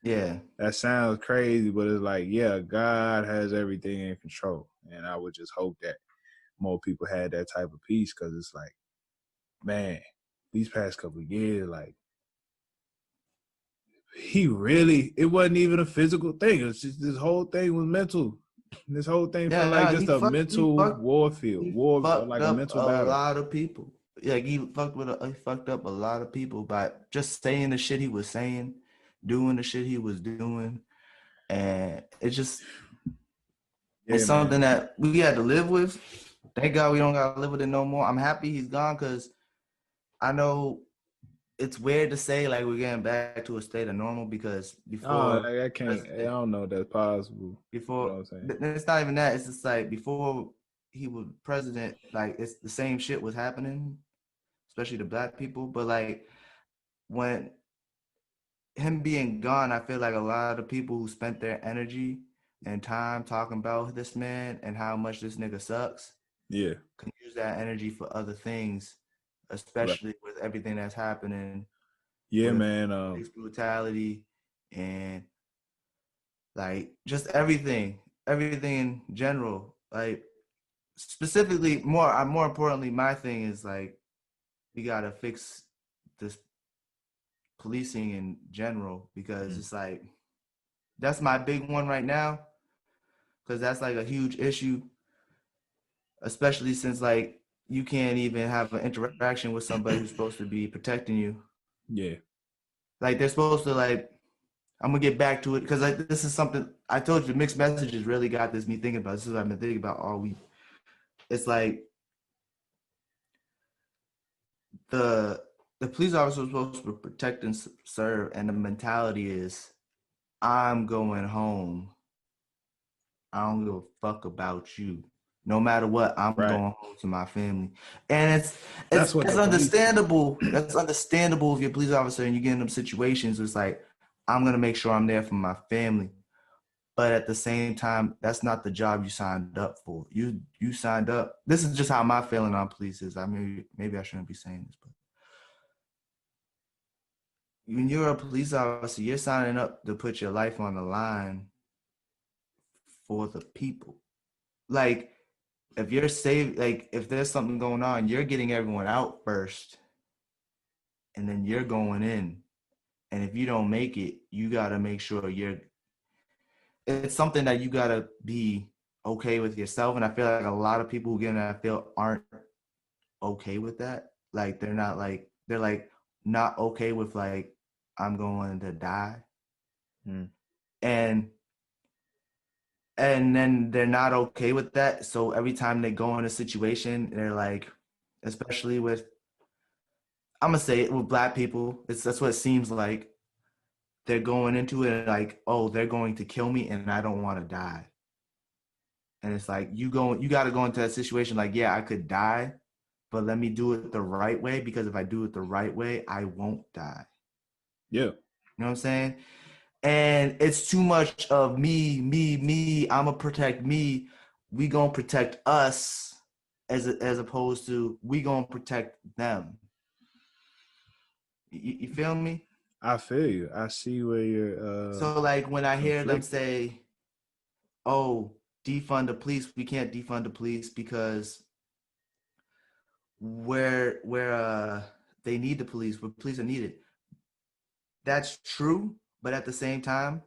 Yeah. That sounds crazy, but it's like, yeah, God has everything in control. And I would just hope that more people had that type of peace, because it's like, man, these past couple of years, like, it wasn't even a physical thing. It's just this whole thing was mental. This whole thing felt Yeah, like no, just a mental he fucked like a up mental a battle. lot of people. Like he fucked up a lot of people by just saying the shit he was saying, doing the shit he was doing, and it's Yeah, man. something that we had to live with. Thank God we don't gotta live with it no more. I'm happy he's gone because I know it's weird to say like we're getting back to a state of normal because Oh, before I can't. I president, don't know if that's possible. You know before what I'm saying? it's not even that. It's just like before he was president, like it's the same shit was happening, especially to black people. But like when him being gone, I feel like a lot of people who spent their energy and time talking about this man and how much this nigga sucks Yeah. can use that energy for other things, Right. especially with everything that's happening Yeah, with man. police brutality and like just everything in general. Like specifically, more importantly, my thing is like we gotta fix this policing in general because it's like that's my big one right now because that's like a huge issue, especially since like you can't even have an interaction with somebody who's supposed to be protecting you. Yeah. Like they're supposed to like. I'm gonna get back to it because this is something I told you. Mixed messages really got me thinking about. This is what I've been thinking about all week. It's like the the police officer was supposed to protect and serve, and the mentality is, I'm going home. I don't give a fuck about you. No matter what, I'm Right. going home to my family, and That's what it's the police. understandable. That's understandable if you're a police officer and you get in them situations. It's like I'm gonna make sure I'm there for my family, but at the same time, that's not the job you signed up for. You signed up. This is just how my feeling on police is. I mean, maybe I shouldn't be saying this, but when you're a police officer, you're signing up to put your life on the line for the people. Like if you're like if there's something going on, you're getting everyone out first, and then you're going in. And if you don't make it, you gotta make sure you're. It's something that you gotta be okay with yourself. And I feel like a lot of people who get in that field aren't okay with that. Like they're like not okay with like I'm going to die. Mm. And and then they're not okay with that. So every time they go in a situation, they're like, especially with I'm gonna say it with black people, that's what it seems like. They're going into it like, oh, they're going to kill me and I don't want to die. And it's like you gotta go into that situation like, yeah, I could die, but let me do it the right way because if I do it the right way, I won't die. Yeah. You know what I'm saying? And it's too much of me. I'ma protect me. We gonna protect us as opposed to we gonna protect them. You feel me? I feel you. I see where you're So like when I hear them conflicted. say, "Oh, defund the police," we can't defund the police because where they need the police, where police are needed. That's true, but at the same time,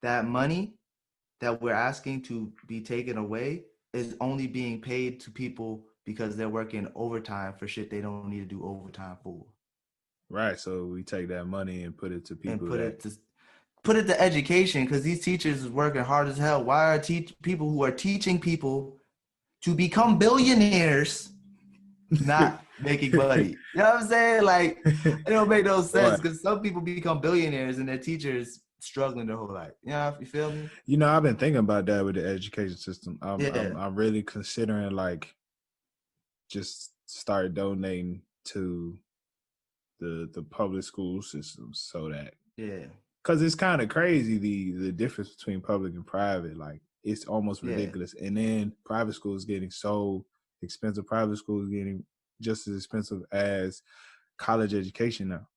that money that we're asking to be taken away is only being paid to people because they're working overtime for shit they don't need to do overtime for. Right. So we take that money and put it to And people that. put it to education because these teachers is working hard as hell. Why are people who are teaching people to become billionaires not making money? You know what I'm saying? Like it don't make no Boy, sense because some people become billionaires and their teachers struggling their whole life. You know, you feel me? you know, I've been thinking about that with the education system. Yeah. I'm really considering like just start donating to the public school system so that, Yeah. because it's kind of crazy the difference between public and private. Like it's almost Yeah. ridiculous. And then private school is getting so expensive. Private school is getting just as expensive as college education now.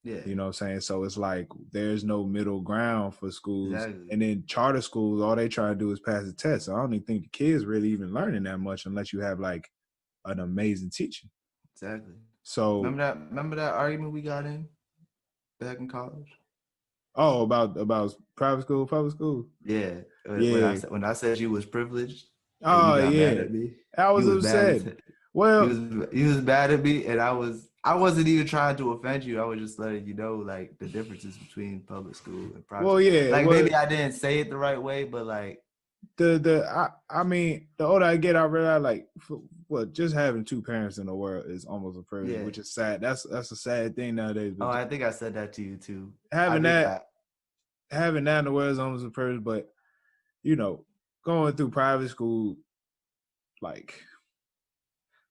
Yeah. You know what I'm saying? So it's like there's no middle ground for schools. Exactly. And then charter schools, all they try to do is pass the test. So I don't even think the kids really even learning that much unless you have like an amazing teacher. Exactly. So Remember that argument we got in back in college? about private school, public school. Yeah. Yeah. When I said you was privileged and you Oh got mad yeah. at me, I you was was mad as upset. Well, you was mad at me, and I wasn't even trying to offend you. I was just letting you know like the differences between public school and private well, school. yeah. Like Well, maybe I didn't say it the right way, but like I mean, the older I get, I realize like just having two parents in the world is almost a privilege, yeah. which is sad. That's a sad thing nowadays. Oh, But I think I said that to you too. I having think that having that in the world is almost a privilege. But you know, going through private school, like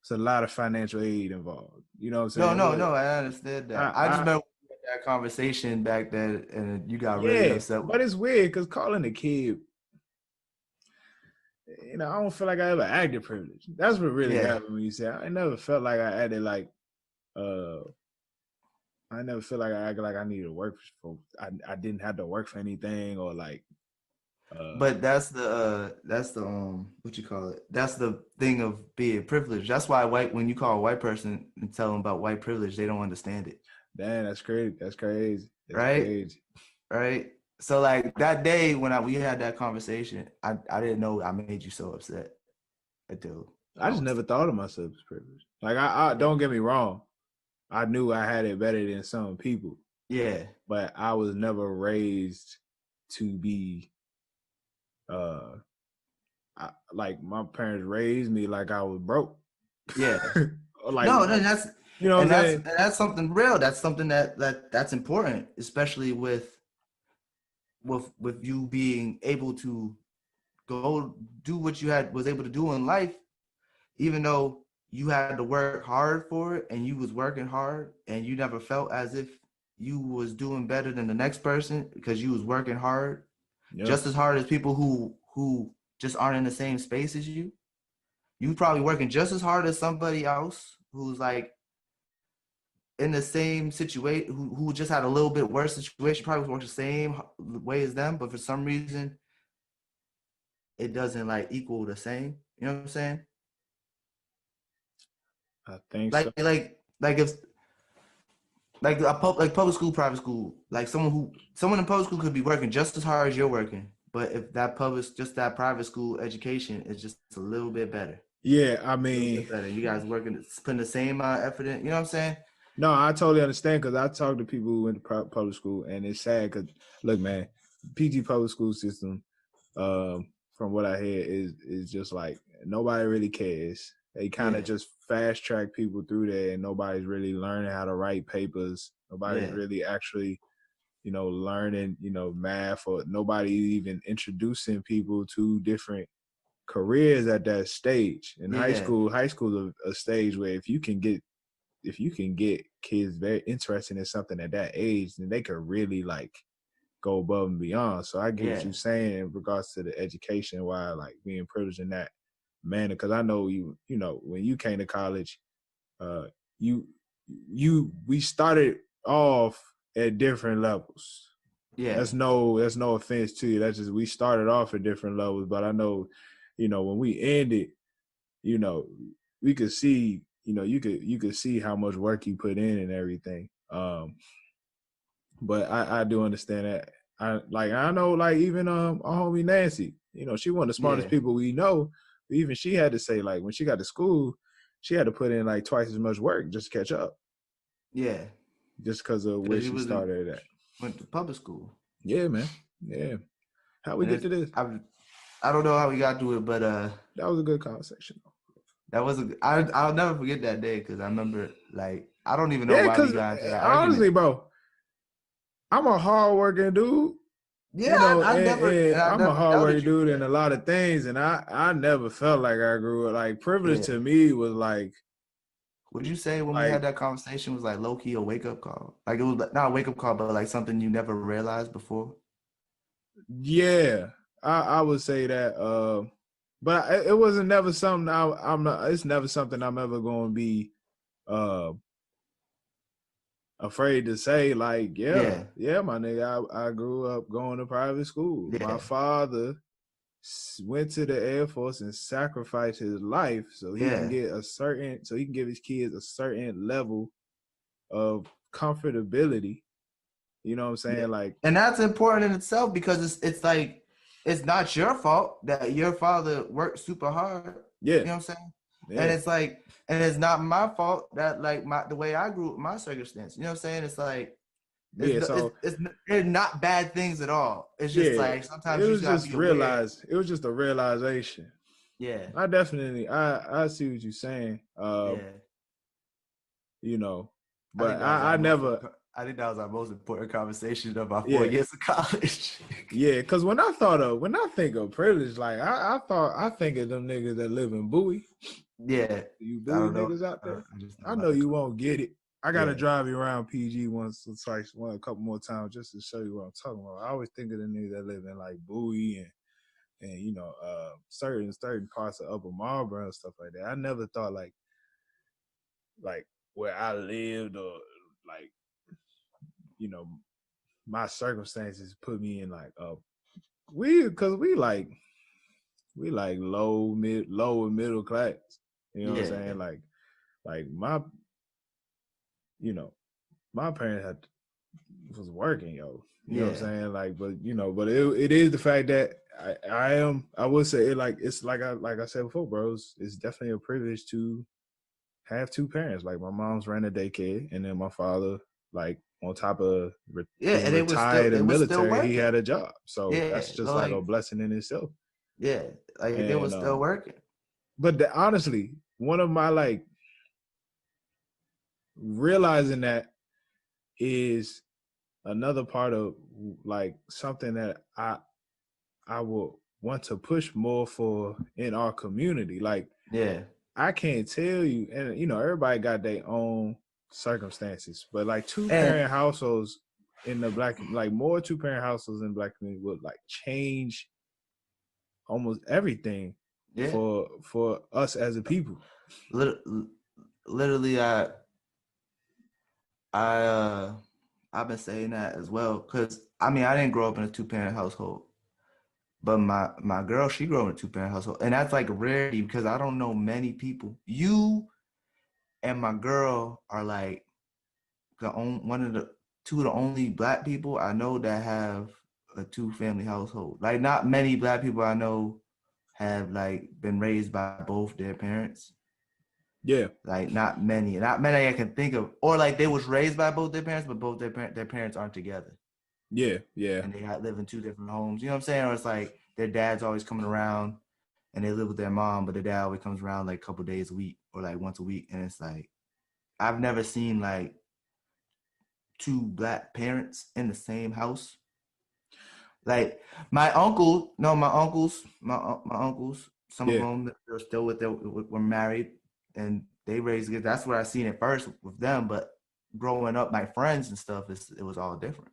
it's a lot of financial aid involved. You know what I'm saying? no, I understood that. I just I remember we had that conversation back then, and you got really yeah, upset. but it's weird because calling a kid, you know, I don't feel like I ever acted privileged. That's what really Yeah, got me when you say I never felt like I acted like uh I never feel like I acted like I needed to work for I didn't have to work for anything or like but that's the what you call it? That's the thing of being privileged. That's why when you call a white person and tell them about white privilege, they don't understand it, damn, that's crazy. That's crazy. That's right? crazy. Right. So like that day when we had that conversation, I didn't know I made you so upset until I just almost. never thought of myself as privileged. Like I Yeah. don't get me wrong. I knew I had it better than some people, Yeah. but I was never raised to be like my parents raised me like I was broke. Yeah. like No, then that's you know what I'm saying? that's something real. That's something that's important, especially with you being able to go do what you was able to do in life, even though you had to work hard for it and you was working hard and you never felt as if you was doing better than the next person because you was working hard, Yeah. just as hard as people who just aren't in the same space as you. You probably working just as hard as somebody else who's like in the same situation, who just had a little bit worse situation, probably work the same way as them, but for some reason it doesn't like equal the same. You know what I'm saying? I think so. Like if like public school, private school, like someone in public school could be working just as hard as you're working, but if that private school education is just a little bit better, Yeah, I a little mean, bit better. You guys working, putting the same effort in. You know what I'm saying? no, I totally understand because I talk to people who went to public school, and it's sad because look, man, PG public school system, from what I hear, is just like nobody really cares. They kind of Yeah, just fast track people through there, and nobody's really learning how to write papers. Nobody's yeah, really actually, learning, math, or nobody even introducing people to different careers at that stage. In yeah, high school is a stage where if you can get kids very interested in something at that age, then they could really like go above and beyond. So I get what yeah, you're saying in regards to the education, why like being privileged in that manner. Because I know when you came to college, uh, you we started off at different levels. yeah, That's no offense to you. That's just we started off at different levels. But I know, when we ended, you know, we could see, you could see how much work you put in and everything. But I do understand that. I know like even our homie Nancy, she one of the smartest yeah, people we know. But even she had to say like when she got to school, she had to put in like twice as much work just to catch up, yeah. just because of where Because you she started at. went to public school, Yeah, man. Yeah. How we and get to this? I don't know how we got to it, but That was a good conversation. that was I'll never forget that day because I remember like I don't even know Yeah, why we because got into that honestly, argument. bro, I'm a hardworking dude. Yeah, And I I'm a never doubted hardworking you for dude in that. a lot of things, and I never felt like I grew up. Like privilege Yeah. to me was like Would you say when we had like that conversation was like low key a wake up call? Like it was not a wake up call, but like something you never realized before. yeah, I would say that. But it wasn't never something I'm not. It's never something I'm ever going to be uh afraid to say, like, Yeah, my nigga, I grew up going to private school. My yeah, father went to the Air Force and sacrificed his life so he can yeah, get so he can give his kids a certain level of comfortability. You know what I'm yeah. saying? Like, And that's important in itself because it's like it's not your fault that your father worked super hard. yeah, You know what I'm saying? And yeah, it's like, and it's not my fault that like the way I grew up, my circumstance. You know what I'm saying? It's like yeah. So they're not bad things at all. It's just yeah, like sometimes you just gotta be aware. it was just a realization. Yeah, I see what you're saying. yeah. You know, I think but that was our most. never, I think that was our most important conversation of our four yeah, years of college. yeah. Because when I think of privilege, like I think of them niggas that live in Bowie. Yeah, You I Bowie don't know. niggas out there. I just think I know about the. you won't get it. I gotta Yeah, drive you around PG once or twice, a couple more times just to show you what I'm talking about. I always think of the niggas that live in like Bowie and you know certain parts of Upper Marlboro and stuff like that. I never thought like where I lived or like you know my circumstances put me in like because we like low and middle class. You know what I'm yeah, saying? Like my you know my parents was working, yo. You know what I'm yeah, saying? Like, but it is the fact that I would say it like it's like I said before, bros. It's definitely a privilege to have two parents. Like my mom's ran a daycare, and then my father, like on top of yeah. being And retired they and was still military, he working. had a job. So Yeah, that's so just like a like blessing in itself. yeah, like they And was still working. but honestly, one of my like realizing that is another part of like something that I will want to push more for in our community. Like Yeah, I can't tell you, and you know, everybody got their own circumstances, but like two and parent households in the black, like more two parent households in the black community would like change almost everything yeah, for us as a people. Lit- literally, I I've been saying that as well because I mean I didn't grow up in a two-parent household, but my girl she grew up in a two-parent household, and that's like a rarity because I don't know many people. You and my girl are like one of the two of the only black people I know that have a two-family household. Like not many black people I know have like been raised by both their parents. Yeah, Like not many I can think of, or like they was raised by both their parents, but both their parents aren't together, yeah, yeah, and they live in two different homes. You know what I'm saying? Or it's like their dad's always coming around, and they live with their mom, but their dad always comes around like a couple days a week or like once a week, and it's like I've never seen like two black parents in the same house. Like my uncle, no, my uncles, some of yeah. them they're still with their were married and they raised kids. That's where I seen it first with them. But growing up, my friends and stuff, it was all different.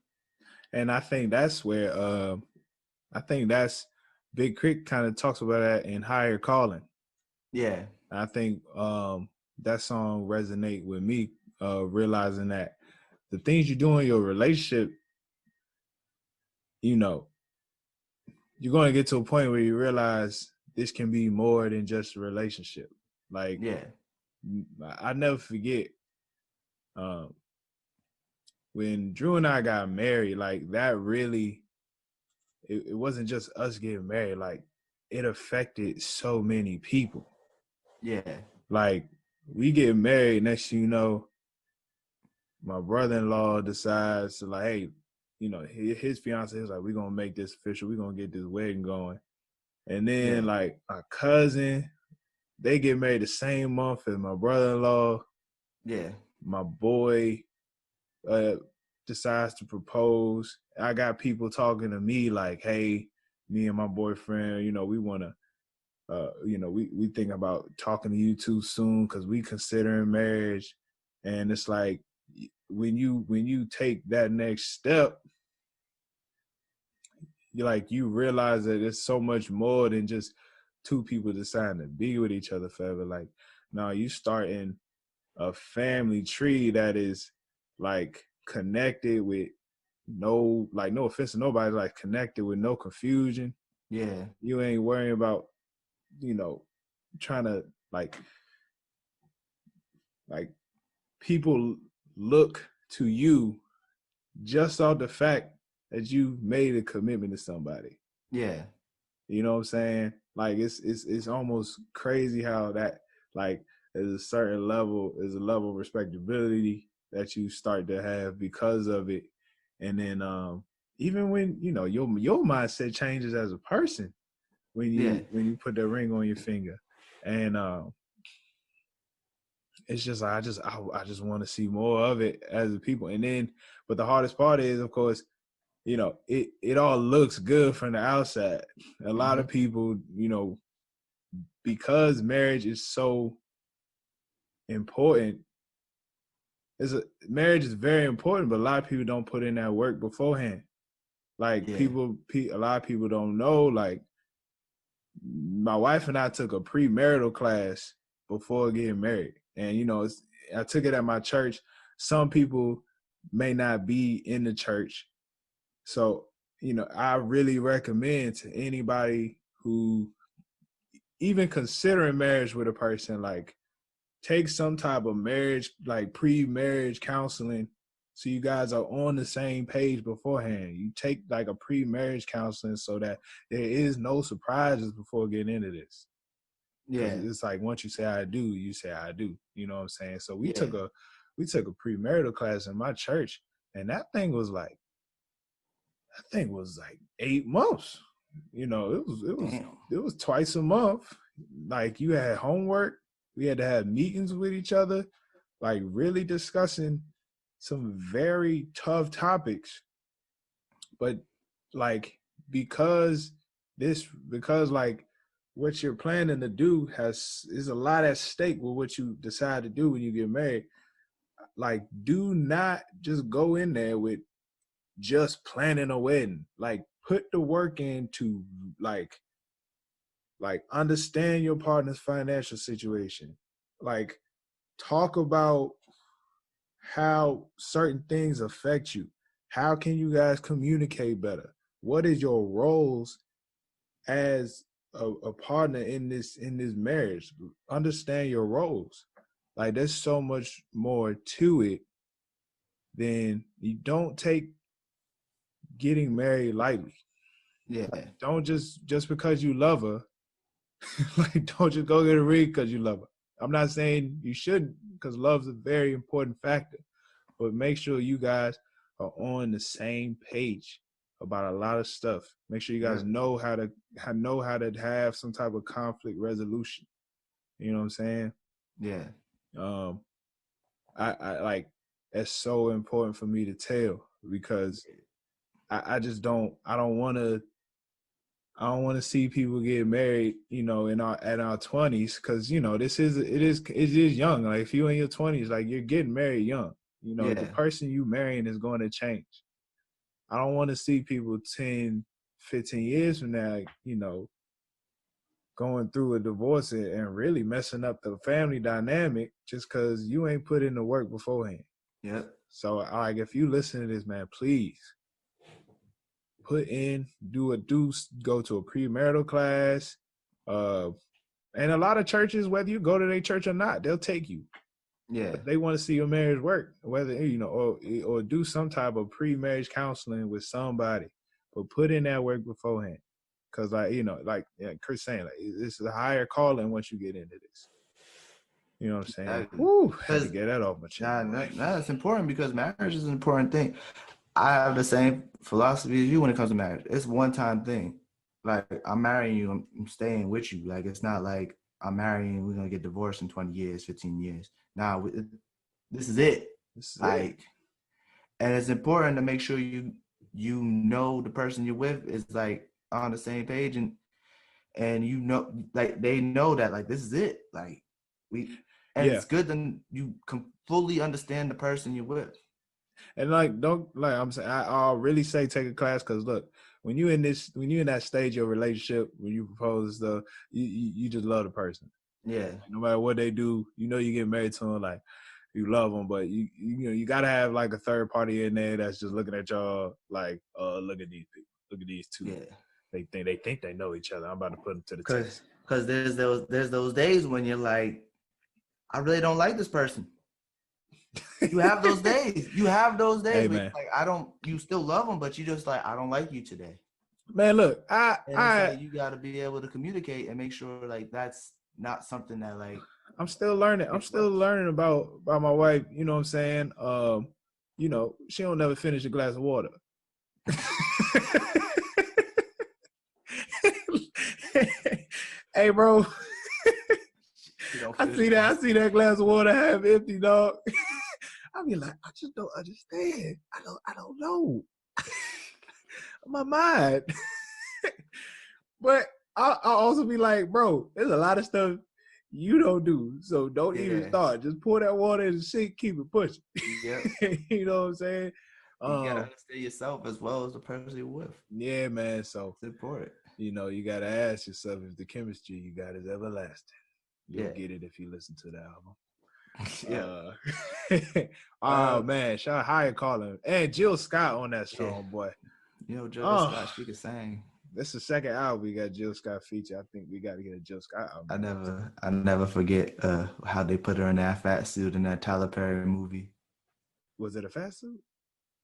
And I think that's where I think that's Big K.R.I.T kind of talks about that in Higher Calling. Yeah, I think that song resonate with me, realizing that the things you do in your relationship, you know, you're going to get to a point where you realize this can be more than just a relationship. Like yeah, I never forget um, when Drew and I got married. Like that really, it wasn't just us getting married. Like it affected so many people. yeah, Like we get married, next thing you know, my brother-in-law decides to like, hey, you know, his fiance is like, we're gonna make this official, we're gonna get this wedding going. And then yeah, like my cousin, they get married the same month as my brother-in-law. yeah, My boy uh decides to propose. I got people talking to me like, hey, me and my boyfriend, you know, we wanna you know, we think about talking to you too soon because we considering marriage. And it's like when you take that next step, you realize that it's so much more than just two people deciding to be with each other forever. Like now you starting a family tree that is like connected with no offense to nobody, like connected with no confusion. Yeah. You ain't worrying about, trying to like people look to you just off the fact that you made a commitment to somebody. Yeah. You know what I'm saying? Like it's almost crazy how that, like, there's a level of respectability that you start to have because of it. And then even when your mindset changes as a person when Yeah. you put that ring on your finger. And it's just like I just want to see more of it as a people. And then, but the hardest part is, of course, it all looks good from the outside. A lot of people, because marriage is so important, marriage is very important, but a lot of people don't put in that work beforehand. Like, Yeah. a lot of people don't know. Like, my wife and I took a premarital class before getting married, and I took it at my church. Some people may not be in the church, so I really recommend to anybody who even considering marriage with a person, like, take some type of marriage, like pre-marriage counseling, so you guys are on the same page beforehand. You take like a pre-marriage counseling so that there is no surprises before getting into this. Because Yeah. it's like, once you say I do, you say I do. You know what I'm saying? So we Yeah. took a premarital class in my church, and that thing was like 8 months. Damn. It was twice a month. Like, you had homework. We had to have meetings with each other, like really discussing some very tough topics. But like, because like what you're planning to do is a lot at stake with what you decide to do when you get married. Like, do not just go in there with just planning a wedding. Like, put the work in to like understand your partner's financial situation. Like, talk about how certain things affect you. How can you guys communicate better? What is your roles as a partner in this marriage? Understand your roles. Like, there's so much more to it than, you don't take getting married lightly. Yeah. Like, don't just because you love her, like, don't just go get a ring because you love her. I'm not saying you shouldn't, because love's a very important factor, but make sure you guys are on the same page about a lot of stuff. Make sure you guys Yep. know how to have some type of conflict resolution. You know what I'm saying? Yeah. I like, that's so important for me to tell, because I just don't I don't want to see people get married, in our 20s, because it is young. Like, if you're in your 20s, like, you're getting married young. The Yeah. person you marrying is going to change. I don't want to see people 10, 15 years from now, going through a divorce and really messing up the family dynamic just because you ain't put in the work beforehand. Yep. So, like, if you listen to this, man, please go to a premarital class. And a lot of churches, whether you go to their church or not, they'll take you. Yeah. But they want to see your marriage work, whether or do some type of pre-marriage counseling with somebody, but put in that work beforehand. Because, like Chris saying, like, this is a higher calling once you get into this. You know what I'm saying? Woo, had to Because get that off my chest, boy. it's important, because marriage is an important thing. I have the same philosophy as you when it comes to marriage. It's a one-time thing. Like, I'm marrying you, I'm staying with you. Like, it's not like I'm marrying you, we're gonna get divorced in 20 years, 15 years. Now, this is it. This is it. Like, and it's important to make sure you know the person you're with is like on the same page, and like, they know that, like, this is it. Like, and Yeah. it's good that you fully understand the person you're with. And, like, don't, like, I'm saying, I'll really say take a class, because look, when you're in that stage of your relationship, when you propose stuff, you just love the person. Yeah. No matter what they do, you get married to them. Like, you love them, but you gotta have like a third party in there that's just looking at y'all like, look at these people, look at these two. Yeah. They think they know each other. I'm about to put them to the test. Because there's those days when you're like, I really don't like this person. You have those days. You have those days Hey, where man. you're like, you still love them, but you just like, I don't like you today. Man, look, And it's like you got to be able to communicate and make sure like that's not something that like. I'm still learning. I'm still learning about my wife. You know what I'm saying? She don't never finish a glass of water. Hey, bro. I see that glass of water half empty, dog. I be like, I just don't understand. I don't know. My mind. But I'll also be like, bro, there's a lot of stuff you don't do. So don't even start. Just pour that water in the sink, keep it pushing. Yeah. You know what I'm saying? You gotta understand yourself as well as the person you're with. Yeah, man. So it's important. You gotta ask yourself if the chemistry you got is everlasting. You'll get it if you listen to the album. Yeah. Man, shout out Higher Calling and Jill Scott on that song, boy. Jill Scott, she could sing. That's the second album we got Jill Scott feature. I think we got to get a Jill Scott album. I never forget how they put her in that fat suit in that Tyler Perry movie. Was it a fat suit?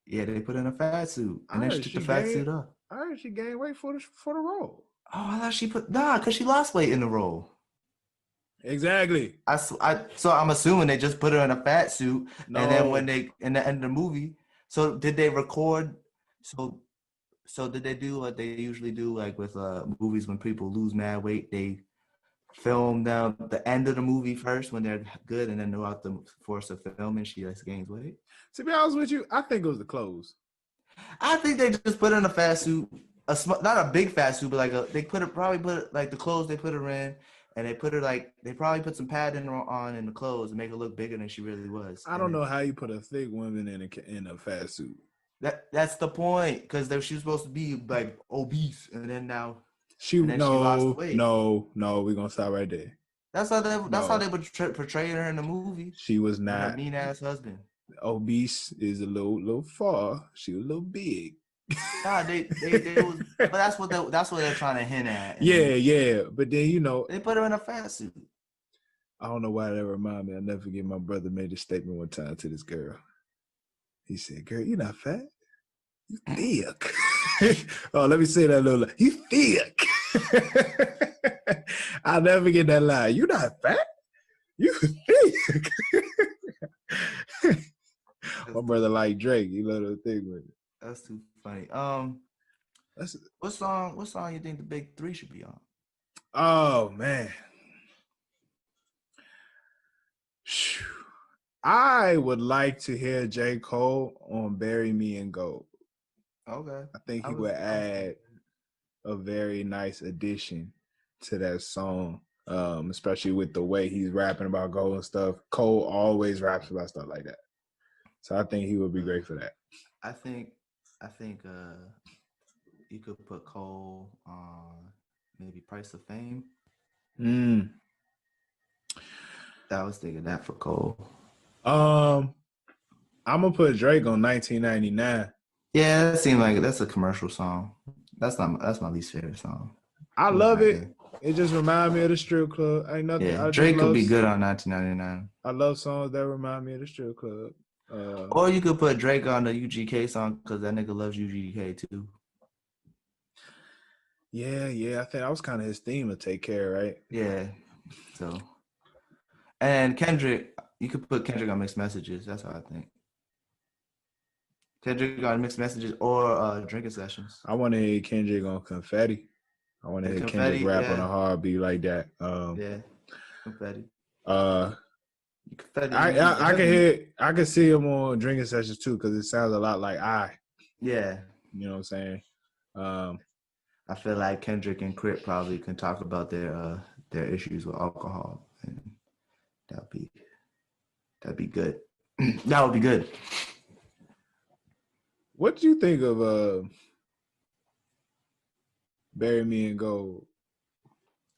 Yeah, they put her in a fat suit, and then she took the fat suit up. I heard she gained weight for the role. Oh, I thought she because she lost weight in the role. Exactly. So I'm assuming they just put her in a fat suit, and then when they in the end of the movie. So did they record? So did they do what they usually do, like with movies when people lose mad weight? They film them the end of the movie first when they're good, and then throughout the course of filming, she just gains weight. To be honest with you, I think it was the clothes. I think they just put her in a fat suit, not a big fat suit, but like they probably put like the clothes they put her in, and they probably put some padding on in the clothes to make her look bigger than she really was. I don't know how you put a thick woman in a fat suit. That's the point, because she was supposed to be like obese, and then now she lost weight. No, we're gonna stop right there. That's how they portrayed her in the movie. She was not her mean ass husband. Obese is a little far. She was a little big. Nah, they was, but that's what they're trying to hint at. Yeah. But then they put her in a fat suit. I don't know why that reminded me. I'll never forget my brother made a statement one time to this girl. He said, "Girl, you're not fat. You thick." Oh, let me say that a little. You thick. I'll never get that line. You not fat. You thick. My brother like Drake. He let her think with it. That's too funny. What song you think the big three should be on? Oh man. I would like to hear J. Cole on Bury Me in Gold. Okay. I think he would add a very nice addition to that song, especially with the way he's rapping about gold and stuff. Cole always raps about stuff like that. So I think he would be great for that. I think you could put Cole on maybe Price of Fame. I was thinking that for Cole. I'm gonna put Drake on 1999. Yeah, that seemed like that's a commercial song. That's my least favorite song. I love it. It just reminds me of the strip club. Ain't nothing. Yeah, Drake could be good on 1999. I love songs that remind me of the strip club. Or you could put Drake on the UGK song because that nigga loves UGK too. Yeah. I think that was kind of his theme to Take Care, right? Yeah. So, and Kendrick, you could put Kendrick on Mixed Messages. That's how I think. Kendrick on Mixed Messages or Drinking Sessions. I want to hear Kendrick on Confetti. I want to hear Kendrick rap on a hard beat like that. Confetti. I can see him on Drinking Sessions too because it sounds a lot like I. Yeah. You know what I'm saying? I feel like Kendrick and K.R.I.T probably can talk about their issues with alcohol, and that'd be good. That would be good. What do you think of Bury Me in Gold?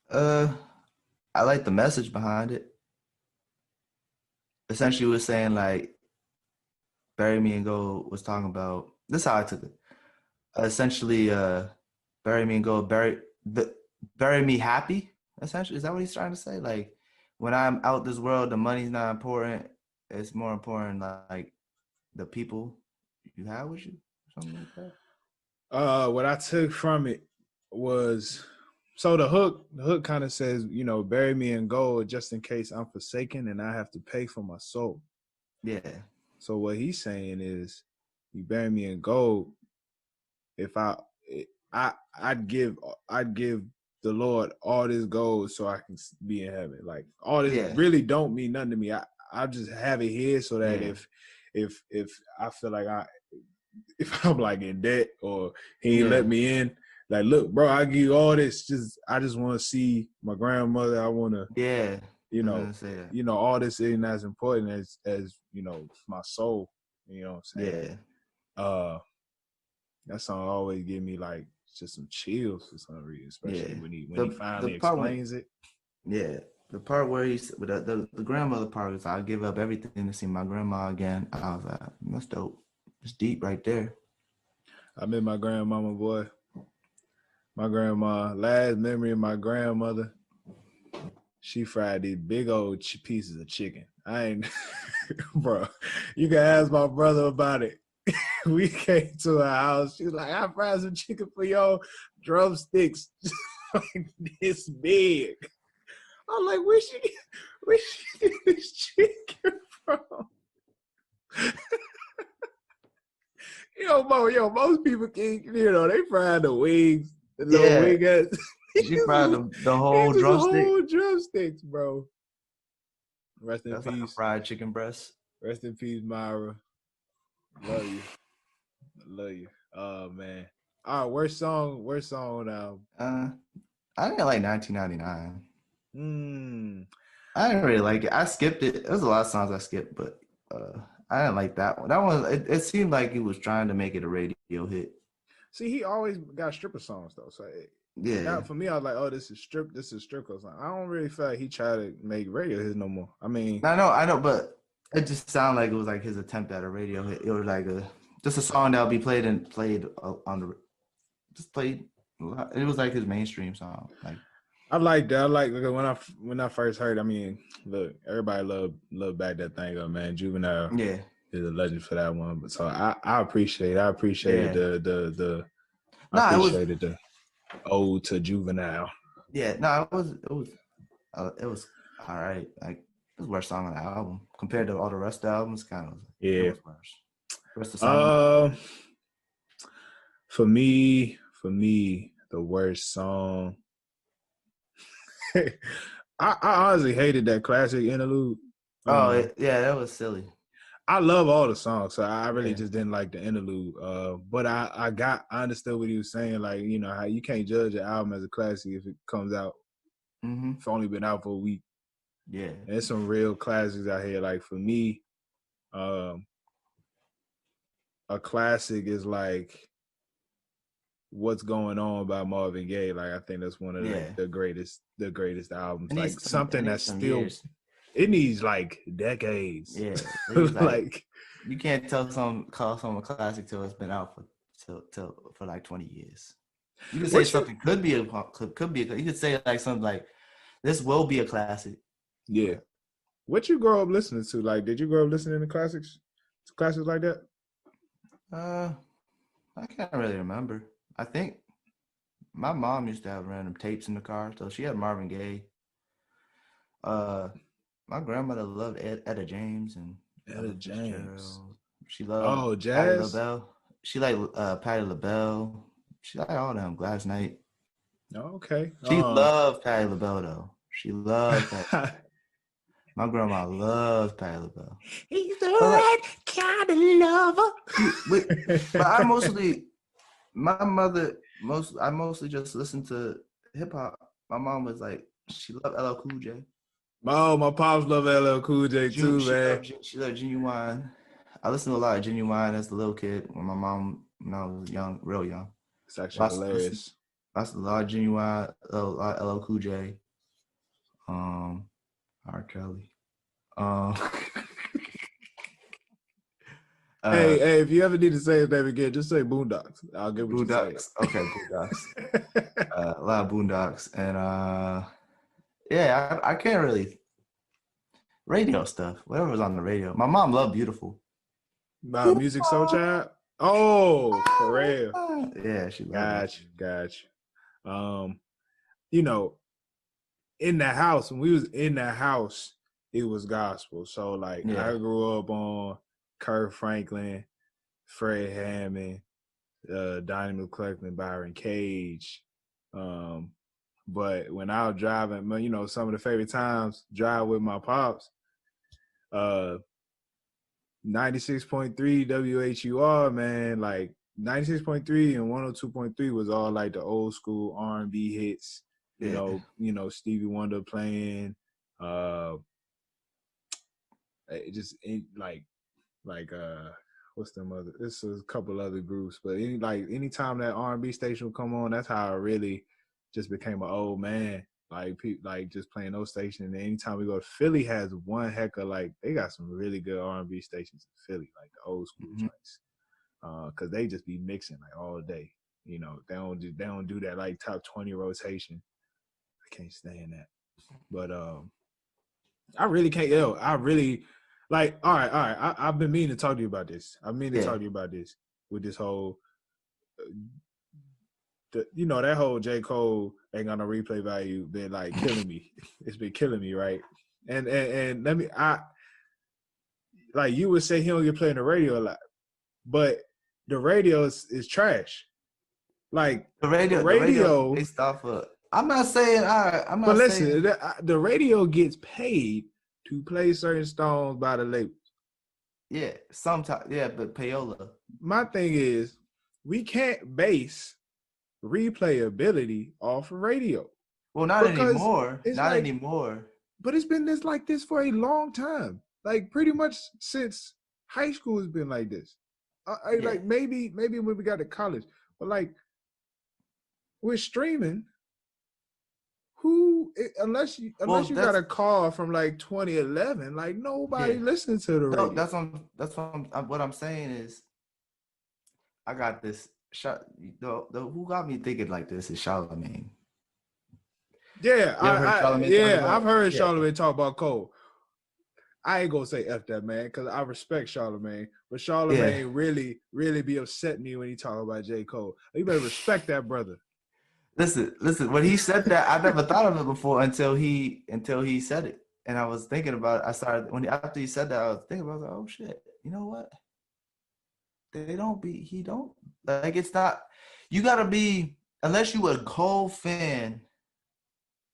I like the message behind it. essentially was saying like Bury Me and Go was talking about this is how I took it. Essentially, bury me and go, bury me happy. Essentially, is that what he's trying to say? Like when I'm out this world, the money's not important. It's more important like the people you have with you, something like that. What I took from it was so the hook kind of says, bury me in gold just in case I'm forsaken and I have to pay for my soul. Yeah. So what he's saying is, you bury me in gold. If I'd give the Lord all this gold so I can be in heaven. Like all this Yeah. really don't mean nothing to me. I just have it here so that Yeah. if I feel like if I'm like in debt or he ain't Yeah. let me in, like, look, bro, I give you all this. I just want to see my grandmother. I want to, Yeah. you I was know, gonna say that. all this isn't as important as my soul. You know what I'm saying? Yeah. That song always give me like just some chills for some reason, especially Yeah. when he The finally part when, explains it. yeah. The part where he's with the grandmother part is I give up everything to see my grandma again. I was like, that's dope. It's deep right there. I met my grandmama, boy. My grandma, last memory of my grandmother, she fried these big old pieces of chicken. I ain't, bro. You can ask my brother about it. We came to her house. She was like, I fried some chicken for y'all, drumsticks, like this big. I'm like, where she get this chicken from? Most people can, they fry the wings, the little Yeah. wing at She fried the whole these is drumstick. whole drumsticks, bro. Rest in That's like a peace. fried chicken breast. Rest in peace, Myra. Love you. Love you. Oh man. All right, worst song now. I didn't like 1999. Hmm. I didn't really like it. I skipped it. There's a lot of songs I skipped, but I didn't like that one. That one, it seemed like he was trying to make it a radio hit. See, he always got stripper songs though. So Yeah. that for me, I was like, oh, this is stripper song. I don't really feel like he tried to make radio hits no more. I mean, I know, but it just sounded like it was like his attempt at a radio hit. It was like just a song that would be played on the just played. It was like his mainstream song. Like I like that. I like when I first heard. I mean, look, everybody love back that thing up, man. Juvenile yeah, is a legend for that one. But so I appreciated yeah. I No, it was appreciated the ode to Juvenile. yeah. No, it was all right. Like it was worst song on the album compared to all the rest of the albums. Kind of it Yeah. was worse. Rest of the song. For me, the worst song. I honestly hated that classic interlude. Yeah, that was silly. I love all the songs, so I really Yeah. just didn't like the interlude. But I understood what he was saying, like, how you can't judge an album as a classic if it comes out. Mm-hmm. It's only been out for a week. Yeah. And there's some real classics out here. Like for me, a classic is like What's Going On by Marvin Gaye. Like I think that's one of the greatest albums. Like something that's still years. It needs like decades. Yeah. Like you can't call something a classic till it's been out for like 20 years. You could say something could be you could say like something like this will be a classic. Yeah. What you grow up listening to? Like, did you grow up listening to classics like that? I can't really remember. I think my mom used to have random tapes in the car, so she had Marvin Gaye. My grandmother loved Etta James and Etta James. She loved Patti jazz. LaBelle. She liked Patti LaBelle. She liked all them. Gladys Knight. Okay. She loved Patti LaBelle though. She loved Patti. My grandma loved Patti LaBelle. He's the right kind of lover. But I mostly just listened to hip hop. My mom was like, she loved LL Cool J. Oh, my pops love LL Cool J too, man. She loved Genuine. I listened to a lot of Genuine as a little kid when I was young, real young. It's actually hilarious. I listened to a lot of Genuine, a lot of LL Cool J. R. Kelly. Hey, if you ever need to say his name again, just say Boondocks. I'll get what you say. Boondocks. Okay, Boondocks. A lot of Boondocks. And yeah, I can't really radio stuff. Whatever's on the radio. My mom loved Beautiful. Music Soul Child? Oh, for real. Yeah, she loved it. Got you. You know, in the house, when we was in the house, it was gospel. So like I grew up on Kirk Franklin, Fred Hammond, Donnie McClurkin, Byron Cage. But when I was driving, you know, some of the favorite times drive with my pops, 96.3 WHUR, man, like 96.3 and 102.3 was all like the old school R&B hits. You know, Stevie Wonder playing, it just like what's them other? This is a couple other groups, but anytime that R&B station would come on, that's how I really just became an old man. Like just playing those stations. And anytime we go, Philly has one heck of they got some really good R&B stations in Philly, like the old school joints, because they just be mixing like all day. You know, they don't do that like top 20 rotation. I can't stand that. But I really can't. I really all right. I've been meaning to talk to you about this. Talk to you about this with this whole, that whole J. Cole ain't got no replay value been like killing me. It's been killing me, right? And like you would say he don't get played on the radio a lot, but the radio is trash. Like the radio based off of. I'm not saying. But listen, the radio gets paid to play certain songs by the labels. Yeah, sometimes. Yeah, but payola. My thing is, we can't base replayability off of radio. Well, not anymore. Not anymore. But it's been like this for a long time. Like pretty much since high school has been like this. Like maybe when we got to college, but like with streaming, unless you got a call from like 2011, like nobody listened to the radio. What I'm saying is, I got this shot. Who got me thinking like this is Charlamagne. Yeah, I've heard Charlamagne talk about Cole. I ain't gonna say F that man because I respect Charlamagne, but Charlamagne really, really be upsetting me when he talk about J. Cole. You better respect that brother. Listen. When he said that, I never thought of it before until he said it, and I was thinking about it. After he said that, I was thinking about it, oh shit, you know what? He don't like. It's not. You gotta be, unless you a Cole fan.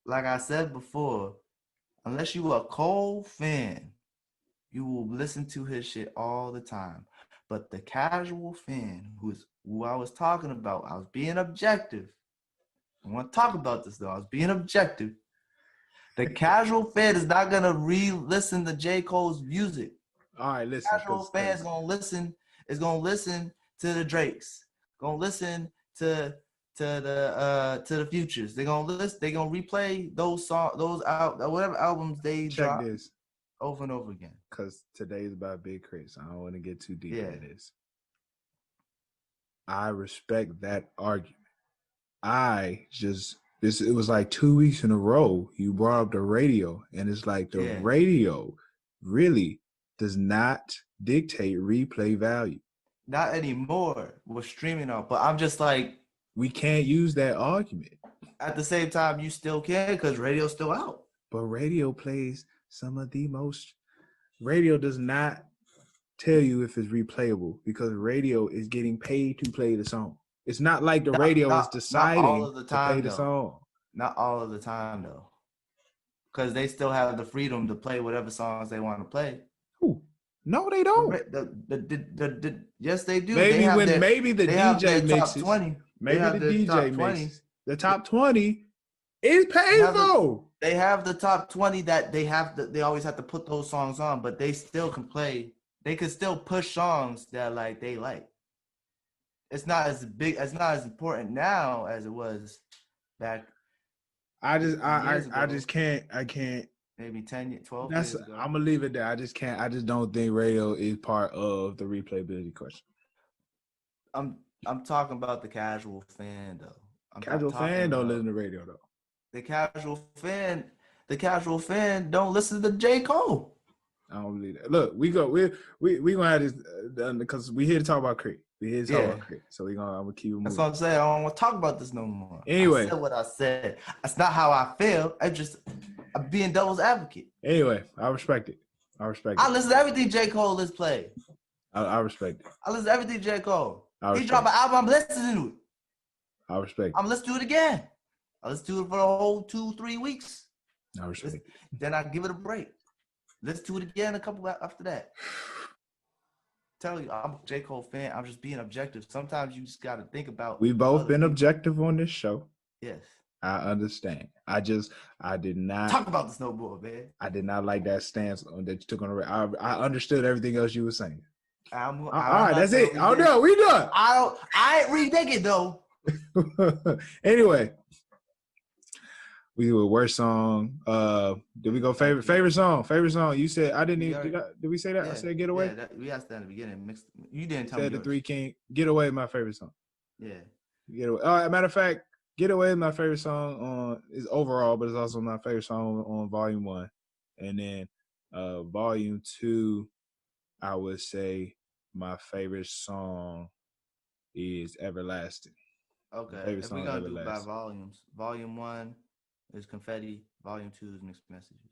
Like I said before, unless you a Cole fan, you will listen to his shit all the time. But the casual fan, who I was talking about, I was being objective. I want to talk about this though. I was being objective. The casual fan is not gonna re-listen to J. Cole's music. All right, listen. Casual fan is gonna listen to the Drakes. Gonna listen to the Futures. They're gonna replay those songs, whatever albums they drop over and over again. Because today's about Big K.R.I.T, so I don't want to get too deep into this. I respect that argument. It was like 2 weeks in a row you brought up the radio, and it's like the radio really does not dictate replay value. Not anymore. We're streaming out, but I'm just like, we can't use that argument. At the same time, you still can because radio's still out. But radio plays some of the most. Radio does not tell you if it's replayable because radio is getting paid to play the song. It's not like the radio is deciding to play the song. Not all of the time, though. Because they still have the freedom to play whatever songs they want to play. Who? No, they don't. Yes, they do. Maybe the DJ mixes. Maybe the DJ mixes. The top 20 is painful. They have the top 20 that they always have to put those songs on, but they still can play. They can still push songs that they like. It's not as big. It's not as important now as it was back. I just can't maybe 12 years ago. I'm gonna leave it there. I just don't think radio is part of the replayability question. I'm talking about the casual fan though. I'm not Casual talking fan don't about listen to radio though. the casual fan. The casual fan don't listen to J. Cole. I don't believe that. Look, we gonna have this done because we here to talk about K.R.I.T. We here to talk about K.R.I.T. So I'm gonna keep it moving. That's what I'm saying. I don't want to talk about this no more. Anyway, I said what I said. That's not how I feel. I'm being devil's advocate. Anyway, I respect it. I listen to everything J. Cole has played. I respect it. I listen to everything J. Cole. He dropped an album, I'm listening to it. I respect it. I'm listening to it again. I listen to it for a whole 2-3 weeks. I respect it. Then I give it a break. Listen to it again a couple after that. Tell you, I'm a J. Cole fan. I'm just being objective. Sometimes you just got to think about. We've both been objective on this show. Yes. I understand. I did not talk about the snowboard, man. I did not like that stance that you took on the. I understood everything else you were saying. All right, that's it. Oh no, we done. I ain't rethinking though. Anyway, we do a worst song. Did we go favorite song? Favorite song. You said I didn't even. Did we say that? Yeah, I said Getaway. Yeah, we asked that in the beginning. You didn't tell me. Said the yours. Three King. Getaway, my favorite song. Yeah. Getaway. Matter of fact, Getaway is my favorite song is overall, but it's also my favorite song on Volume 1. And then Volume 2, I would say my favorite song is Everlasting. Okay. If we're gonna do by volumes, Volume 1 is Confetti, Volume 2 is Mixed Messages.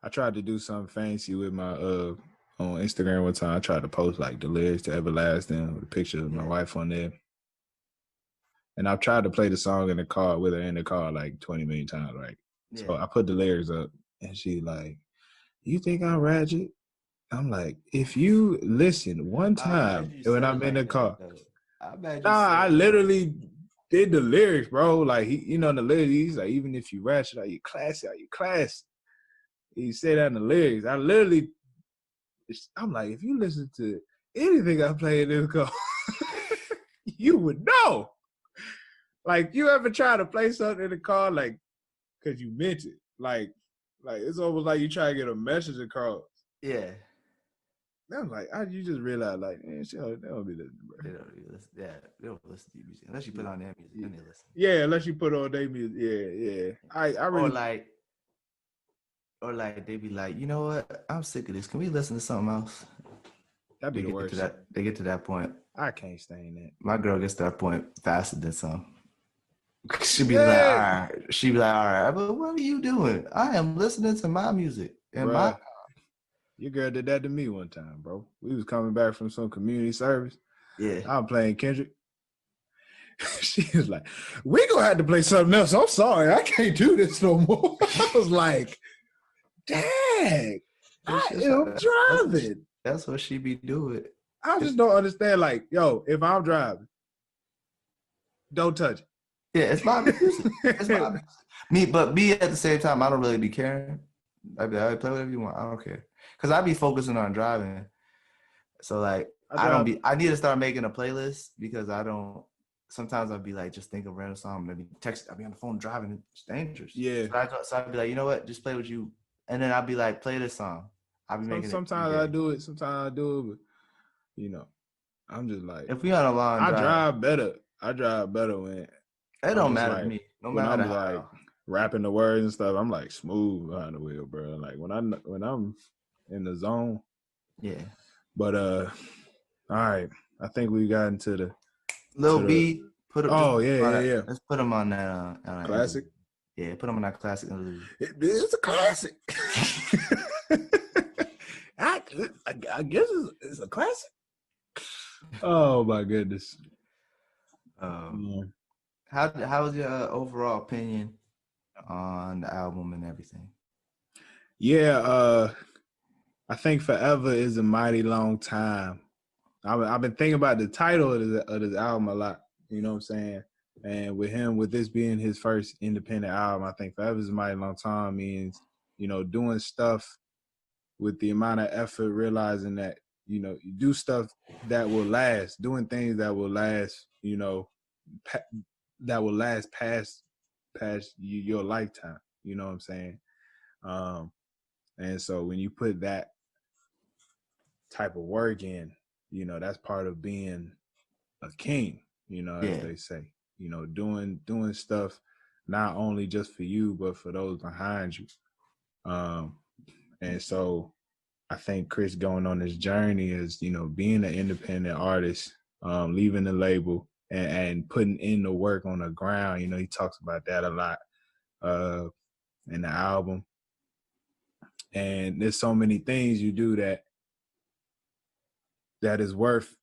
I tried to do something fancy with my on Instagram one time. I tried to post like the lyrics to Everlasting with a picture of my wife on there. And I've tried to play the song in the car with her in the car like 20 million times, right? Yeah. So I put the lyrics up and she like, you think I'm ratchet? I'm like, if you listen one time when I'm in the car. I literally did the lyrics, bro. Like, the lyrics, he's like, even if you ratchet, are you classy? Are you classy? He said that in the lyrics. I'm like, if you listen to anything I play in this car, you would know. Like, you ever try to play something in the car, like, because you meant it? Like it's almost like you try to get a message across. Yeah. I'm like, you just realize, like, man, they don't be listening, bro. They don't listen to your music. Unless you put on their music, then they listen. Yeah, unless you put on their music. Yeah. I really... Or like, they be like, you know what? I'm sick of this. Can we listen to something else? That'd be the worst. They get to that point. I can't stand that. My girl gets to that point faster than some. She'd be like, all right. She'd be like, all right, but what are you doing? I am listening to my music in my car. Your girl did that to me one time, bro. We was coming back from some community service. Yeah. I'm playing Kendrick. She was like, we gonna have to play something else. I'm sorry, I can't do this no more. I was like, dang, I am driving. That's what she be doing. I just don't understand, like, yo, if I'm driving, don't touch it. Yeah, it's my music. It's my music. But me at the same time, I don't really be caring. I be like, play whatever you want. I don't care. Because I be focusing on driving. So, like, I need to start making a playlist because sometimes I'll be like, just think of a random song, maybe text, I'll be on the phone driving, it's dangerous. Yeah. So I'll be like, you know what, just play what you, and then I'll be like, play this song. I'll be making sometimes I do it, but, I'm just like, if we on a long drive. I drive better when. It don't matter to me. No matter I'm like rapping the words and stuff, I'm like smooth behind the wheel, bro. Like when I'm in the zone. Yeah. But all right. I think we got into the Lil B. Yeah. Let's put him on that classic. Yeah, put him on that classic. It's a classic. I guess it's a classic. Oh my goodness. How was your overall opinion on the album and everything? Yeah, I think 4eva is a mighty long time. I've been thinking about the title of this album a lot. You know what I'm saying? And with this being his first independent album, I think 4eva is a mighty long time means, doing stuff with the amount of effort, realizing that, you do stuff that will last, doing things that will last, that will last past your lifetime. You know what I'm saying? And so when you put that type of work in, that's part of being a king, as they say, doing stuff not only just for you, but for those behind you. And so I think Chris going on this journey is, being an independent artist, leaving the label and putting in the work on the ground. He talks about that a lot in the album. And there's so many things you do that is worth,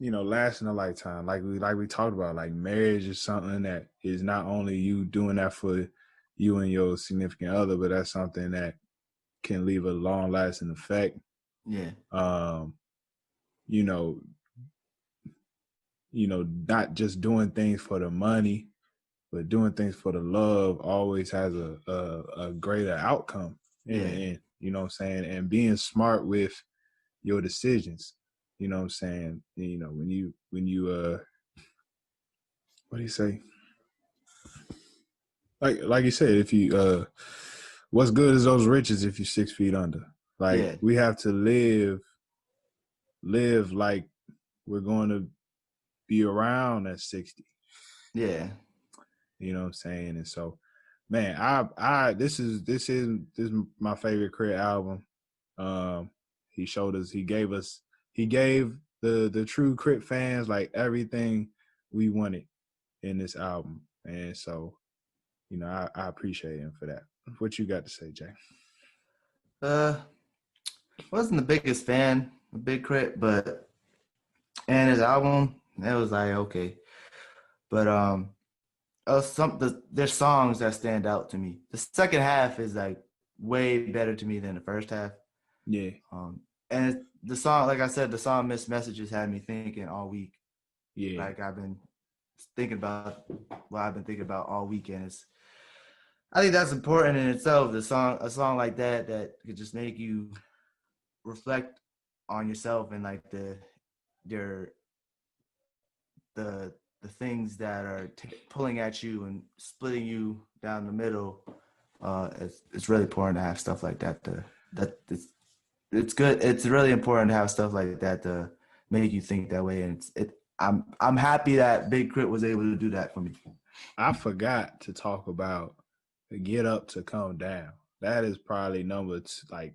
lasting a lifetime. Like we talked about, like marriage is something that is not only you doing that for you and your significant other, but that's something that can leave a long lasting effect. Yeah. Not just doing things for the money, but doing things for the love always has a greater outcome. And you know what I'm saying? And being smart with your decisions. You know what I'm saying? When you what do you say? Like you said, if you what's good is those riches if you're 6 feet under. Like we have to live like we're going to be around at 60. Yeah. You know what I'm saying? And so, man, this is my favorite K.R.I.T album. He gave the true K.R.I.T fans like everything we wanted in this album. And so, I appreciate him for that. What you got to say, Jay? Wasn't the biggest fan of Big K.R.I.T, but and his album, it was like okay. But there's songs that stand out to me. The second half is like way better to me than the first half. Yeah. And the song, like I said, the song "Missed Messages" had me thinking all week. Yeah. Like I've been thinking about what I've been thinking about all weekend. I think that's important in itself. A song like that could just make you reflect on yourself and like the things that are pulling at you and splitting you down the middle. It's really important to have stuff like that. It's good. It's really important to have stuff like that to make you think that way. And I'm happy that Big K.R.I.T was able to do that for me. I forgot to talk about Get Up to Come Down. That is probably number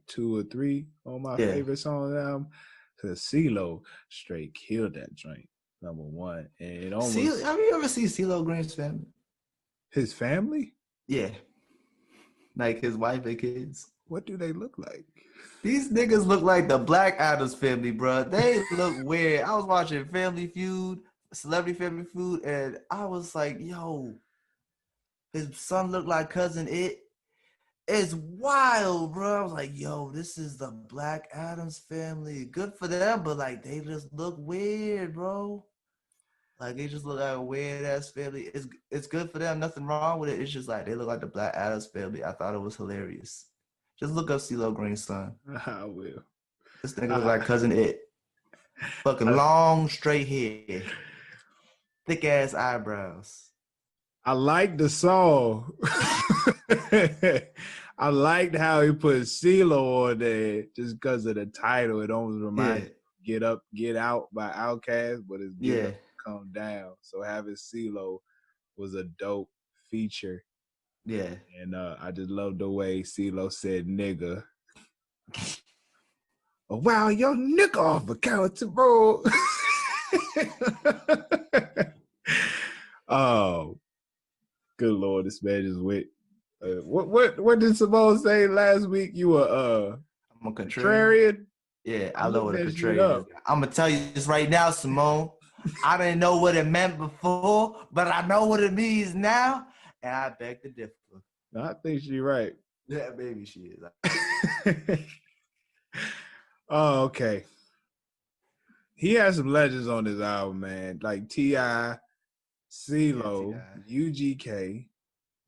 2 or 3 on my favorite song album. Because CeeLo straight killed that joint, number 1. And it almost. Have you ever seen CeeLo Green's family? His family? Yeah. Like his wife and kids. What do they look like? These niggas look like the Black Adams family, bro. They look weird. I was watching Family Feud, Celebrity Family Feud, and I was like, yo, his son looked like Cousin It. It's wild, bro. I was like, yo, this is the Black Adams family. Good for them, but like they just look weird, bro. Like they just look like a weird ass family. It's good for them. Nothing wrong with it. It's just like they look like the Black Adams family. I thought it was hilarious. Just look up CeeLo Green's son. I will. This nigga look like Cousin It. Fucking long, straight hair. Thick ass eyebrows. I like the song. I liked how he put CeeLo on there just because of the title. It almost reminds me of Get Up, Get Out by Outkast, but it's Get Up, Come Down. So having CeeLo was a dope feature. Yeah. And I just love the way CeeLo said nigga. Oh, wow, your nigga off account, bro. Oh, good Lord, this man just went. What did Simone say last week? You were I'm a contrarian? Yeah, I know what a contrarian is. I'm gonna tell you this right now, Simone. I didn't know what it meant before, but I know what it means now, and I beg to differ. No, I think she's right. Yeah, maybe she is. Oh, okay. He has some legends on this album, man. Like T.I., CeeLo, UGK,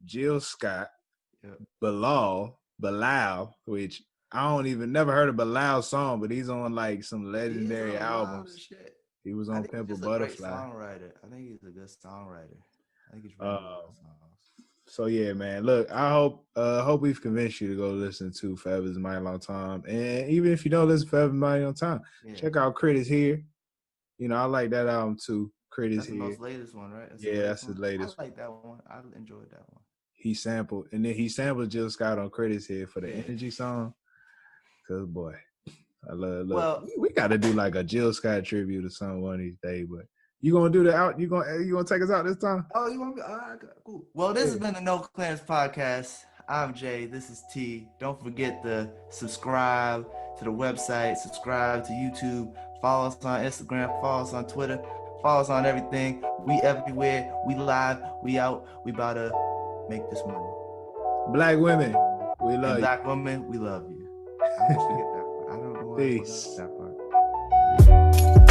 Jill Scott, Bilal, which I don't even never heard of Bilal's song, but he's on like some legendary albums. He was on Pimp a Butterfly. Songwriter. I think he's a good songwriter. I think he's really good songs. So yeah, man. Look, I hope we've convinced you to go listen to Forever Is a Mighty Long Time. And even if you don't listen to Forever Is a Mighty Long Time, check out K.R.I.T is Here. I like that album too. K.R.I.T is That's the Here. most latest one, right? That's the Yeah, latest that's the one. I latest. like that one. I enjoyed that one. He sampled Jill Scott on K.R.I.T is Here for the Yeah. Energy song. Cause boy, I love. Look, Well, we got to do like a Jill Scott tribute or something one of these days. But you gonna do the out? You gonna take us out this time? oh, you want me? All right, cool. Well, this has been the No Clearance Podcast. I'm Jay. This is T. Don't forget to subscribe to the website, subscribe to YouTube, follow us on Instagram, follow us on Twitter, follow us on everything. We everywhere. We live. We out. We about to make this money. Black women, we love and you. Black women, we love you. I always forget that part. I don't know why I forgot Peace. that part.